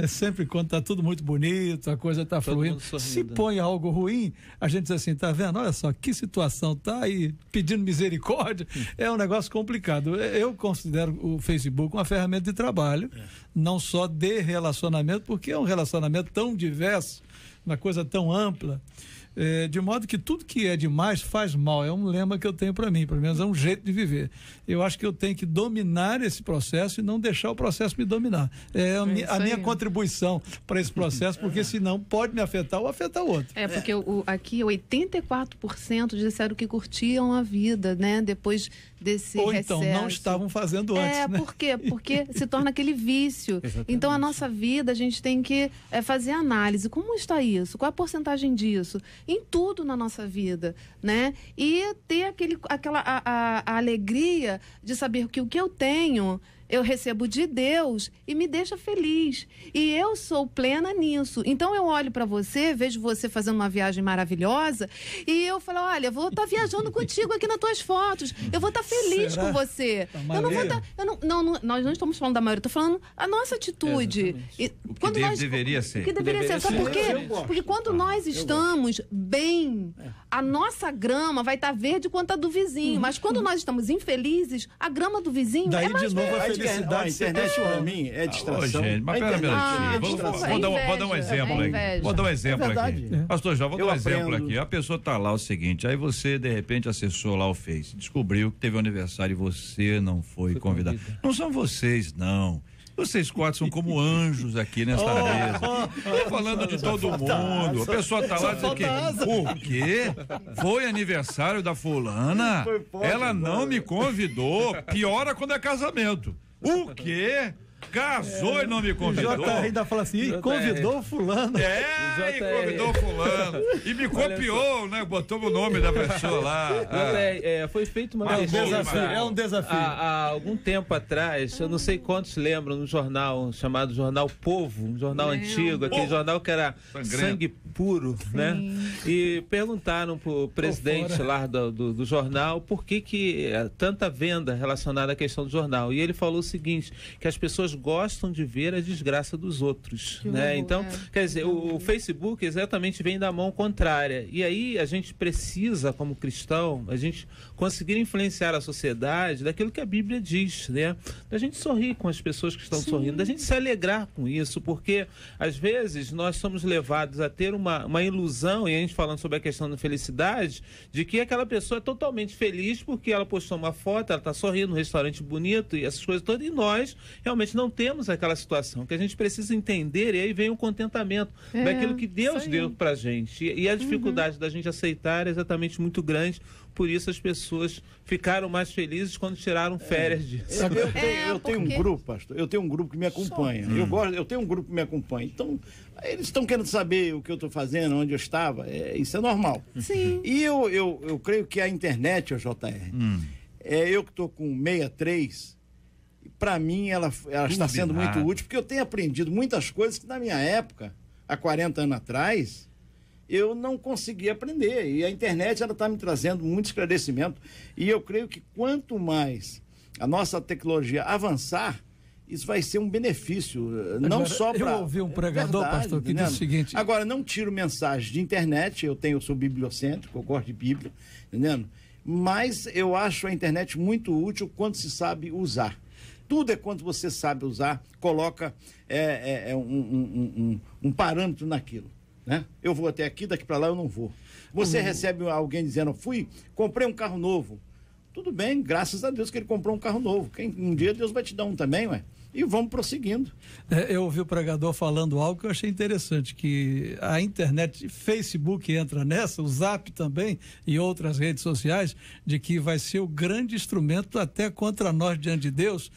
Sempre quando tá tudo muito bonito, a coisa tá fluindo. Se põe algo ruim, a gente diz assim, tá vendo? Olha só, que situação, tá aí pedindo misericórdia. É um negócio complicado. Eu considero o Facebook uma ferramenta de trabalho, não só de relacionamento, porque é um relacionamento tão diverso, uma coisa tão ampla. De modo que tudo que é demais faz mal, é um lema que eu tenho para mim, pelo menos é um jeito de viver. Eu acho que eu tenho que dominar esse processo e não deixar o processo me dominar. É a minha contribuição para esse processo, porque senão pode me afetar ou afetar o outro. Porque aqui 84% disseram que curtiam a vida, né? Depois desse ou recesso. Então não estavam fazendo antes, né? Por quê? Porque se torna aquele vício. Então a nossa vida, a gente tem que fazer análise. Como está isso? Qual a porcentagem disso? Em tudo na nossa vida, né? E ter a alegria de saber que o que eu tenho eu recebo de Deus e me deixa feliz. E eu sou plena nisso. Então eu olho para você, vejo você fazendo uma viagem maravilhosa e eu falo, olha, vou estar viajando contigo aqui nas tuas fotos. Eu vou estar feliz com você. Eu não vou estar... nós não estamos falando da maioria, estou falando a nossa atitude. O que deveria ser. O que deveria ser. Sabe por quê? Porque quando nós estamos bem, a nossa grama vai estar verde quanto a do vizinho, mas quando nós estamos infelizes, a grama do vizinho Daí é mais de novo verde. a felicidade. A internet para mim é distração. Ô, gente, mas pera um minutinho. Vou dar um exemplo aqui. Vou dar um exemplo aqui. Pastor João, vou dar um exemplo aqui. A pessoa tá lá o seguinte, aí você de repente acessou lá o Face, descobriu que teve um aniversário e você não foi convidado. Não são vocês, não. Vocês quatro são como anjos aqui nesta mesa. Tô falando de todo mundo. A pessoa tá lá dizendo que o quê? Foi aniversário da fulana? Ela não me convidou. Piora quando é casamento. O quê? Casou e não me convidou. O JR ainda fala assim, convidou fulano. E convidou fulano. E me copiou, né? Botou o nome da pessoa lá. Foi feito uma desafio, é um desafio. Há algum tempo atrás, eu não sei quantos lembram, num jornal chamado Jornal Povo, um jornal antigo, aquele jornal que era sangue puro, né? E perguntaram pro presidente lá do jornal por que tanta venda relacionada à questão do jornal. E ele falou o seguinte, que as pessoas gostam de ver a desgraça dos outros, né? Então, quer dizer, o Facebook exatamente vem da mão contrária. E aí a gente precisa, como cristão, a gente conseguir influenciar a sociedade daquilo que a Bíblia diz, né? Da gente sorrir com as pessoas que estão sorrindo, da gente se alegrar com isso, porque às vezes nós somos levados a ter uma ilusão, e a gente falando sobre a questão da felicidade, de que aquela pessoa é totalmente feliz porque ela postou uma foto, ela está sorrindo num restaurante bonito e essas coisas todas, e nós realmente não temos aquela situação, que a gente precisa entender, e aí vem o contentamento daquilo que Deus deu pra gente. E a dificuldade da gente aceitar é exatamente muito grande, por isso as pessoas ficaram mais felizes quando tiraram férias disso. Eu tenho um grupo, pastor, eu tenho um grupo que me acompanha. Eu tenho um grupo que me acompanha. Então, eles estão querendo saber o que eu estou fazendo, onde eu estava, isso é normal. Sim. E eu creio que a internet, o JR, eu que estou com 63, para mim ela está sendo muito útil, porque eu tenho aprendido muitas coisas que na minha época, há 40 anos atrás, eu não conseguia aprender. E a internet ela está me trazendo muito esclarecimento. E eu creio que quanto mais a nossa tecnologia avançar, isso vai ser um benefício, não Agora, só para... Eu ouvi um pregador, pastor, que disse o seguinte... Agora, não tiro mensagens de internet, eu sou bibliocêntrico, eu gosto de Bíblia, entendendo? Mas eu acho a internet muito útil quando se sabe usar. Tudo é quando você sabe usar, coloca um parâmetro naquilo, né? Eu vou até aqui, daqui para lá eu não vou. Você recebe alguém dizendo, comprei um carro novo. Tudo bem, graças a Deus que ele comprou um carro novo. Um dia Deus vai te dar um também, ué. E vamos prosseguindo. Eu ouvi o pregador falando algo que eu achei interessante, que a internet, Facebook entra nessa, o Zap também e outras redes sociais, de que vai ser o grande instrumento até contra nós diante de Deus.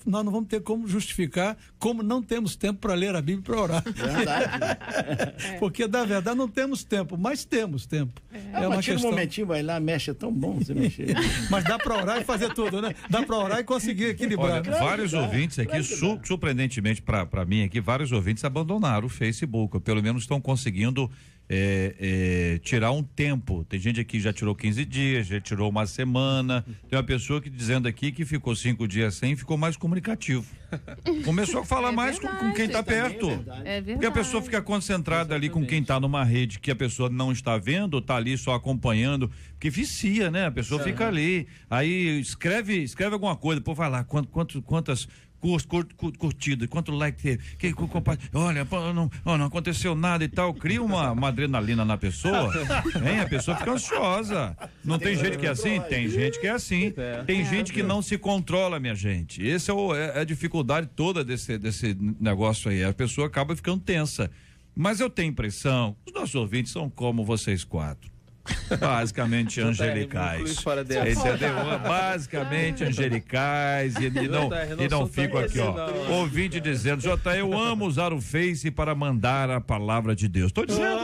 Nós não vamos ter como justificar como não temos tempo para ler a Bíblia e para orar. Verdade. Porque, na verdade, não temos tempo, mas temos tempo. Mas tira um momentinho, vai lá, mexe, é tão bom você mexer. Mas dá para orar e fazer tudo, né? Dá para orar e conseguir equilibrar. Olha, vários ouvintes aqui, surpreendentemente para mim aqui, vários ouvintes abandonaram o Facebook, ou pelo menos estão conseguindo tirar um tempo. Tem gente aqui que já tirou 15 dias, já tirou uma semana. Tem uma pessoa que dizendo aqui que ficou 5 dias sem, ficou mais comunicativo. Começou a falar mais com quem está perto. Porque a pessoa fica concentrada ali com quem está numa rede que a pessoa não está vendo, está ali só acompanhando, porque vicia, né? A pessoa fica ali, aí escreve alguma coisa, pô, vai lá, quantas curtidas, quanto like teve, olha, não aconteceu nada e tal, cria uma adrenalina na pessoa, hein? A pessoa fica ansiosa. Não tem gente que é assim? Tem gente que é assim. Tem gente que não se controla, minha gente. Esse é a dificuldade toda desse negócio aí. A pessoa acaba ficando tensa. Mas eu tenho impressão, os nossos ouvintes são como vocês quatro. Basicamente angelicais, entendeu? Basicamente angelicais e não fico aqui, ó, ouvinte dizendo, eu amo usar o Face para mandar a palavra de Deus. Tô dizendo,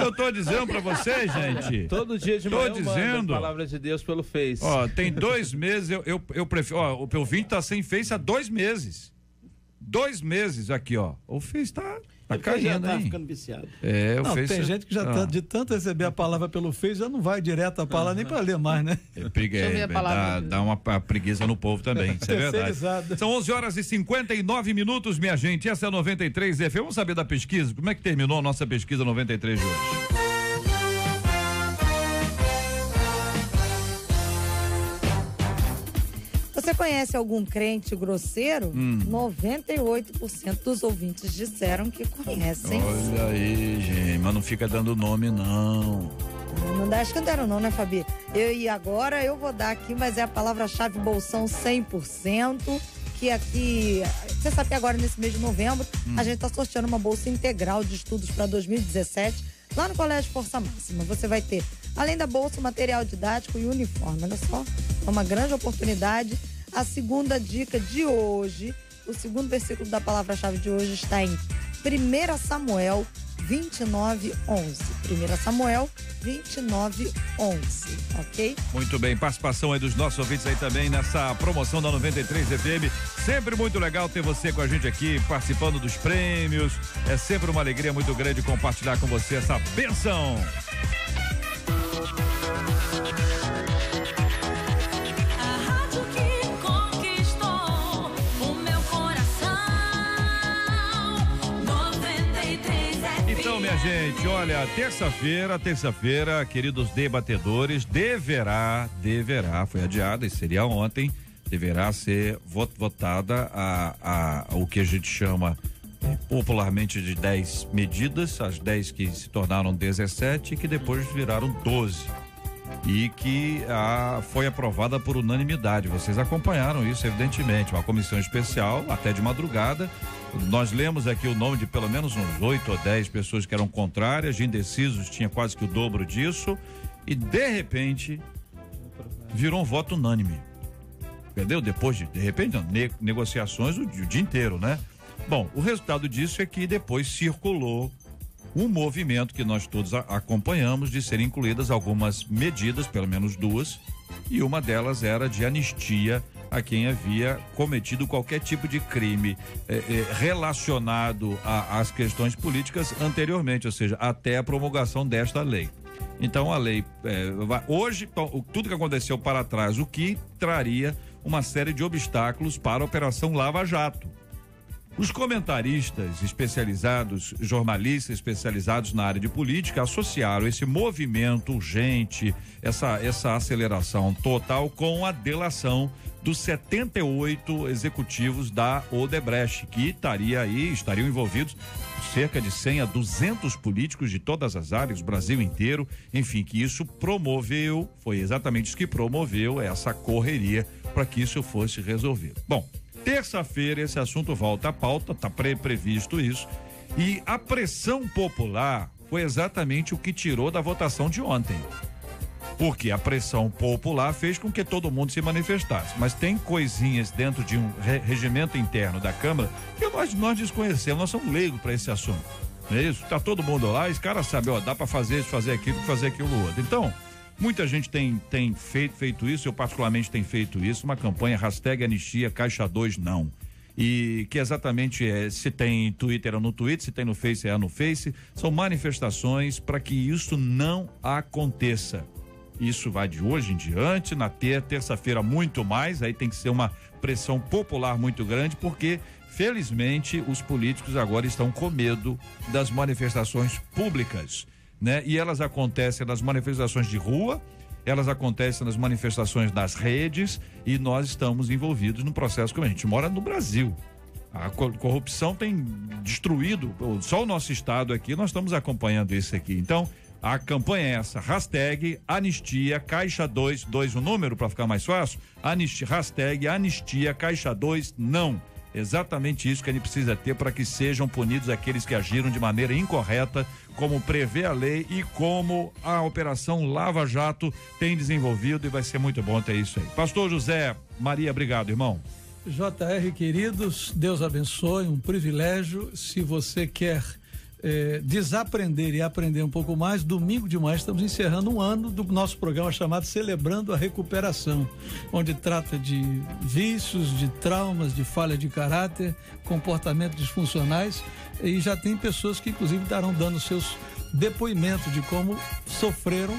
eu tô dizendo pra vocês, gente. Todo dia de manhã eu mando a palavra de Deus pelo Face. Ó, tem 2 meses, eu prefiro, ó, o ouvinte tá sem Face há 2 meses. 2 meses aqui, ó. O Face tá caindo, já tá ficando viciado. Tem gente que já tá, de tanto receber a palavra pelo Face, já não vai direto a palavra nem para ler mais, né? Dá uma preguiça no povo também, isso é verdade. São 11h59, minha gente, essa é a 93 FM. Vamos saber da pesquisa, como é que terminou a nossa pesquisa 93 de hoje? Você conhece algum crente grosseiro? 98% dos ouvintes disseram que conhecem. Olha aí, gente, mas não fica dando nome, não. Não dá, acho que não deram não, né, Fabi? E agora eu vou dar aqui, mas é a palavra-chave bolsão 100%, que aqui, você sabe que agora nesse mês de novembro, a gente está sorteando uma bolsa integral de estudos para 2017, lá no Colégio Força Máxima. Você vai ter, além da bolsa, material didático e uniforme. Olha só, é uma grande oportunidade. A segunda dica de hoje, o segundo versículo da palavra-chave de hoje está em 1 Samuel 29:11. 1 Samuel 29:11, ok? Muito bem, participação aí dos nossos ouvintes aí também nessa promoção da 93 FM. Sempre muito legal ter você com a gente aqui, participando dos prêmios. É sempre uma alegria muito grande compartilhar com você essa bênção. Então, minha gente, olha, terça-feira, queridos debatedores, deverá, foi adiada, e seria ontem, deverá ser votada o que a gente chama popularmente de 10 medidas, as 10 que se tornaram 17 e que depois viraram 12. E que foi aprovada por unanimidade. Vocês acompanharam isso, evidentemente. Uma comissão especial, até de madrugada. Nós lemos aqui o nome de pelo menos uns 8 ou 10 pessoas que eram contrárias, de indecisos tinha quase que o dobro disso. E de repente virou um voto unânime. Entendeu? Depois de repente, negociações o dia inteiro, né? Bom, o resultado disso é que depois circulou um movimento que nós todos acompanhamos de serem incluídas algumas medidas, pelo menos 2, e uma delas era de anistia a quem havia cometido qualquer tipo de crime relacionado às questões políticas anteriormente, ou seja, até a promulgação desta lei. Então a lei hoje, tudo que aconteceu para trás, o que traria uma série de obstáculos para a Operação Lava Jato. Os comentaristas especializados, jornalistas especializados na área de política, associaram esse movimento urgente, essa aceleração total com a delação dos 78 executivos da Odebrecht, que estariam envolvidos cerca de 100 a 200 políticos de todas as áreas, Brasil inteiro, enfim, que isso foi exatamente isso que promoveu essa correria para que isso fosse resolvido. Bom, terça-feira esse assunto volta à pauta, está previsto isso, e a pressão popular foi exatamente o que tirou da votação de ontem. Porque a pressão popular fez com que todo mundo se manifestasse. Mas tem coisinhas dentro de um regimento interno da Câmara que nós desconhecemos, nós somos leigos para esse assunto. Não é isso? Tá todo mundo lá, e os caras sabem, dá para fazer isso, fazer aquilo outro. Então, muita gente tem feito isso, eu particularmente tenho feito isso, uma campanha #anistia Caixa 2 não. E que exatamente se tem Twitter é no Twitter, se tem no Face é no Face, são manifestações para que isso não aconteça. Isso vai de hoje em diante, na terça-feira muito mais, aí tem que ser uma pressão popular muito grande, porque felizmente os políticos agora estão com medo das manifestações públicas, né? E elas acontecem nas manifestações de rua, elas acontecem nas manifestações das redes, e nós estamos envolvidos no processo, como a gente mora no Brasil. A corrupção tem destruído só o nosso estado aqui, nós estamos acompanhando isso aqui. Então, a campanha é essa, #anistia Caixa 2, o número para ficar mais fácil, #anistia Caixa 2 não. Exatamente isso que a gente precisa ter para que sejam punidos aqueles que agiram de maneira incorreta, como prevê a lei e como a Operação Lava Jato tem desenvolvido, e vai ser muito bom ter isso aí. Pastor José Maria, obrigado, irmão. JR, queridos, Deus abençoe, um privilégio. Se você quer desaprender e aprender um pouco mais, domingo de manhã estamos encerrando um ano do nosso programa chamado Celebrando a Recuperação, onde trata de vícios, de traumas, de falha de caráter, comportamentos disfuncionais, e já tem pessoas que inclusive estarão dando seus depoimentos de como sofreram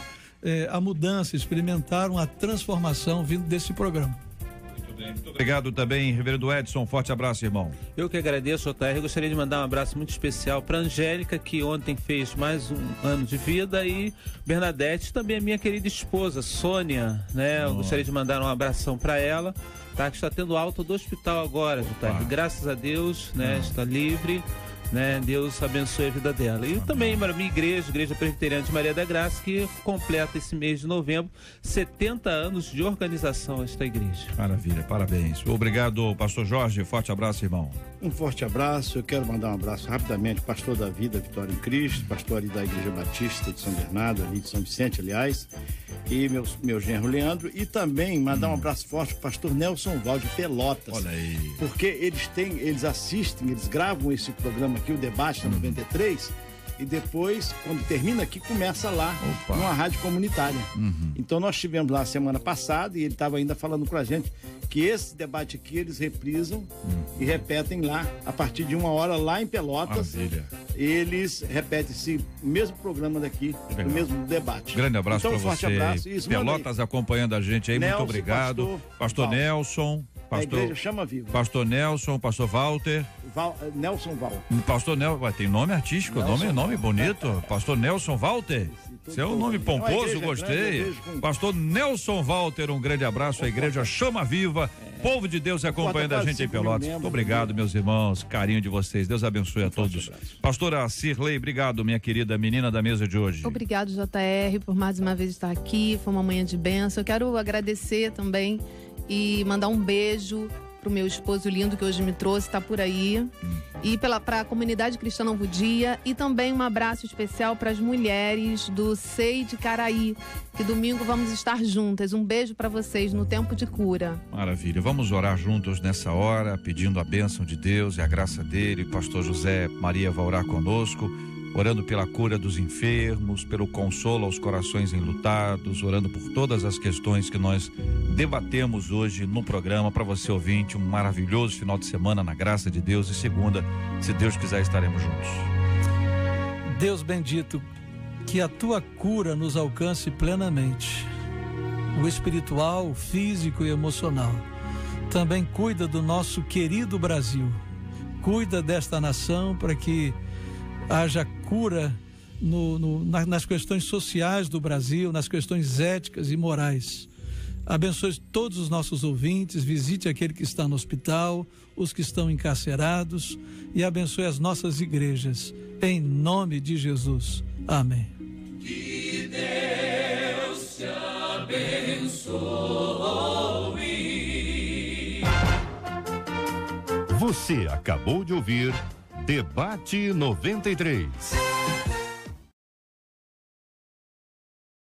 a mudança, experimentaram a transformação vindo desse programa. Muito obrigado também, reverendo Edson. Forte abraço, irmão. Eu que agradeço, JR. Gostaria de mandar um abraço muito especial para Angélica, que ontem fez mais um ano de vida, e Bernadette, também a minha querida esposa, Sônia, né? Eu gostaria de mandar um abração para ela, tá? Que está tendo alta do hospital agora, JR. Graças a Deus, né? Está livre. Né? Deus abençoe a vida dela. E também para a minha igreja, Igreja Presbiteriana de Maria da Graça, que completa esse mês de novembro 70 anos de organização esta igreja. Maravilha, parabéns. Obrigado, pastor Jorge. Forte abraço, irmão. Um forte abraço. Eu quero mandar um abraço rapidamente, pastor Davi da Vitória em Cristo, pastor ali da Igreja Batista de São Bernardo, ali de São Vicente, aliás, e meu genro Leandro, e também mandar um abraço forte pro pastor Nelson Val de Pelotas. Olha aí. Porque eles assistem, eles gravam esse programa aqui, o Debate 93, e depois, quando termina aqui, começa lá, numa rádio comunitária. Então nós estivemos lá semana passada e ele estava ainda falando com a gente que esse debate aqui eles reprisam e repetem lá, a partir de 1h lá em Pelotas. Maravilha. Eles repetem esse mesmo programa daqui, o mesmo debate. Grande abraço para você. Forte abraço. Isso, Pelotas acompanhando a gente aí, Nelson, muito obrigado. Pastor Nelson. A igreja chama viva. Pastor Nelson, pastor Walter. Nelson Val. Pastor Nelson, tem nome artístico, nome bonito. Pastor Nelson Walter. Esse é um nome pomposo, gostei. Pastor Nelson Walter, um grande abraço à igreja Chama Viva. Povo de Deus acompanhando a gente em Pelotas. Muito obrigado, meus irmãos. Carinho de vocês. Deus abençoe a todos. Pastora Cirlei, obrigado, minha querida menina da mesa de hoje. Obrigado, JR, por mais uma vez estar aqui. Foi uma manhã de bênção. Eu quero agradecer também e mandar um beijo pro meu esposo lindo que hoje me trouxe, tá por aí. E para a comunidade cristã Novo Dia. E também um abraço especial para as mulheres do SEI de Caraí, que domingo vamos estar juntas. Um beijo para vocês no tempo de cura. Maravilha. Vamos orar juntos nessa hora, pedindo a bênção de Deus e a graça dele. Pastor José Maria vai orar conosco, orando pela cura dos enfermos, pelo consolo aos corações enlutados, orando por todas as questões que nós debatemos hoje no programa. Para você ouvinte, um maravilhoso final de semana na graça de Deus, e segunda, se Deus quiser, estaremos juntos. Deus bendito, que a tua cura nos alcance plenamente, o espiritual, o físico e emocional. Também cuida do nosso querido Brasil, cuida desta nação para que haja cura nas questões sociais do Brasil, nas questões éticas e morais. Abençoe todos os nossos ouvintes, visite aquele que está no hospital, os que estão encarcerados, e abençoe as nossas igrejas, em nome de Jesus. Amém. Que Deus te abençoe. Você acabou de ouvir Debate 93.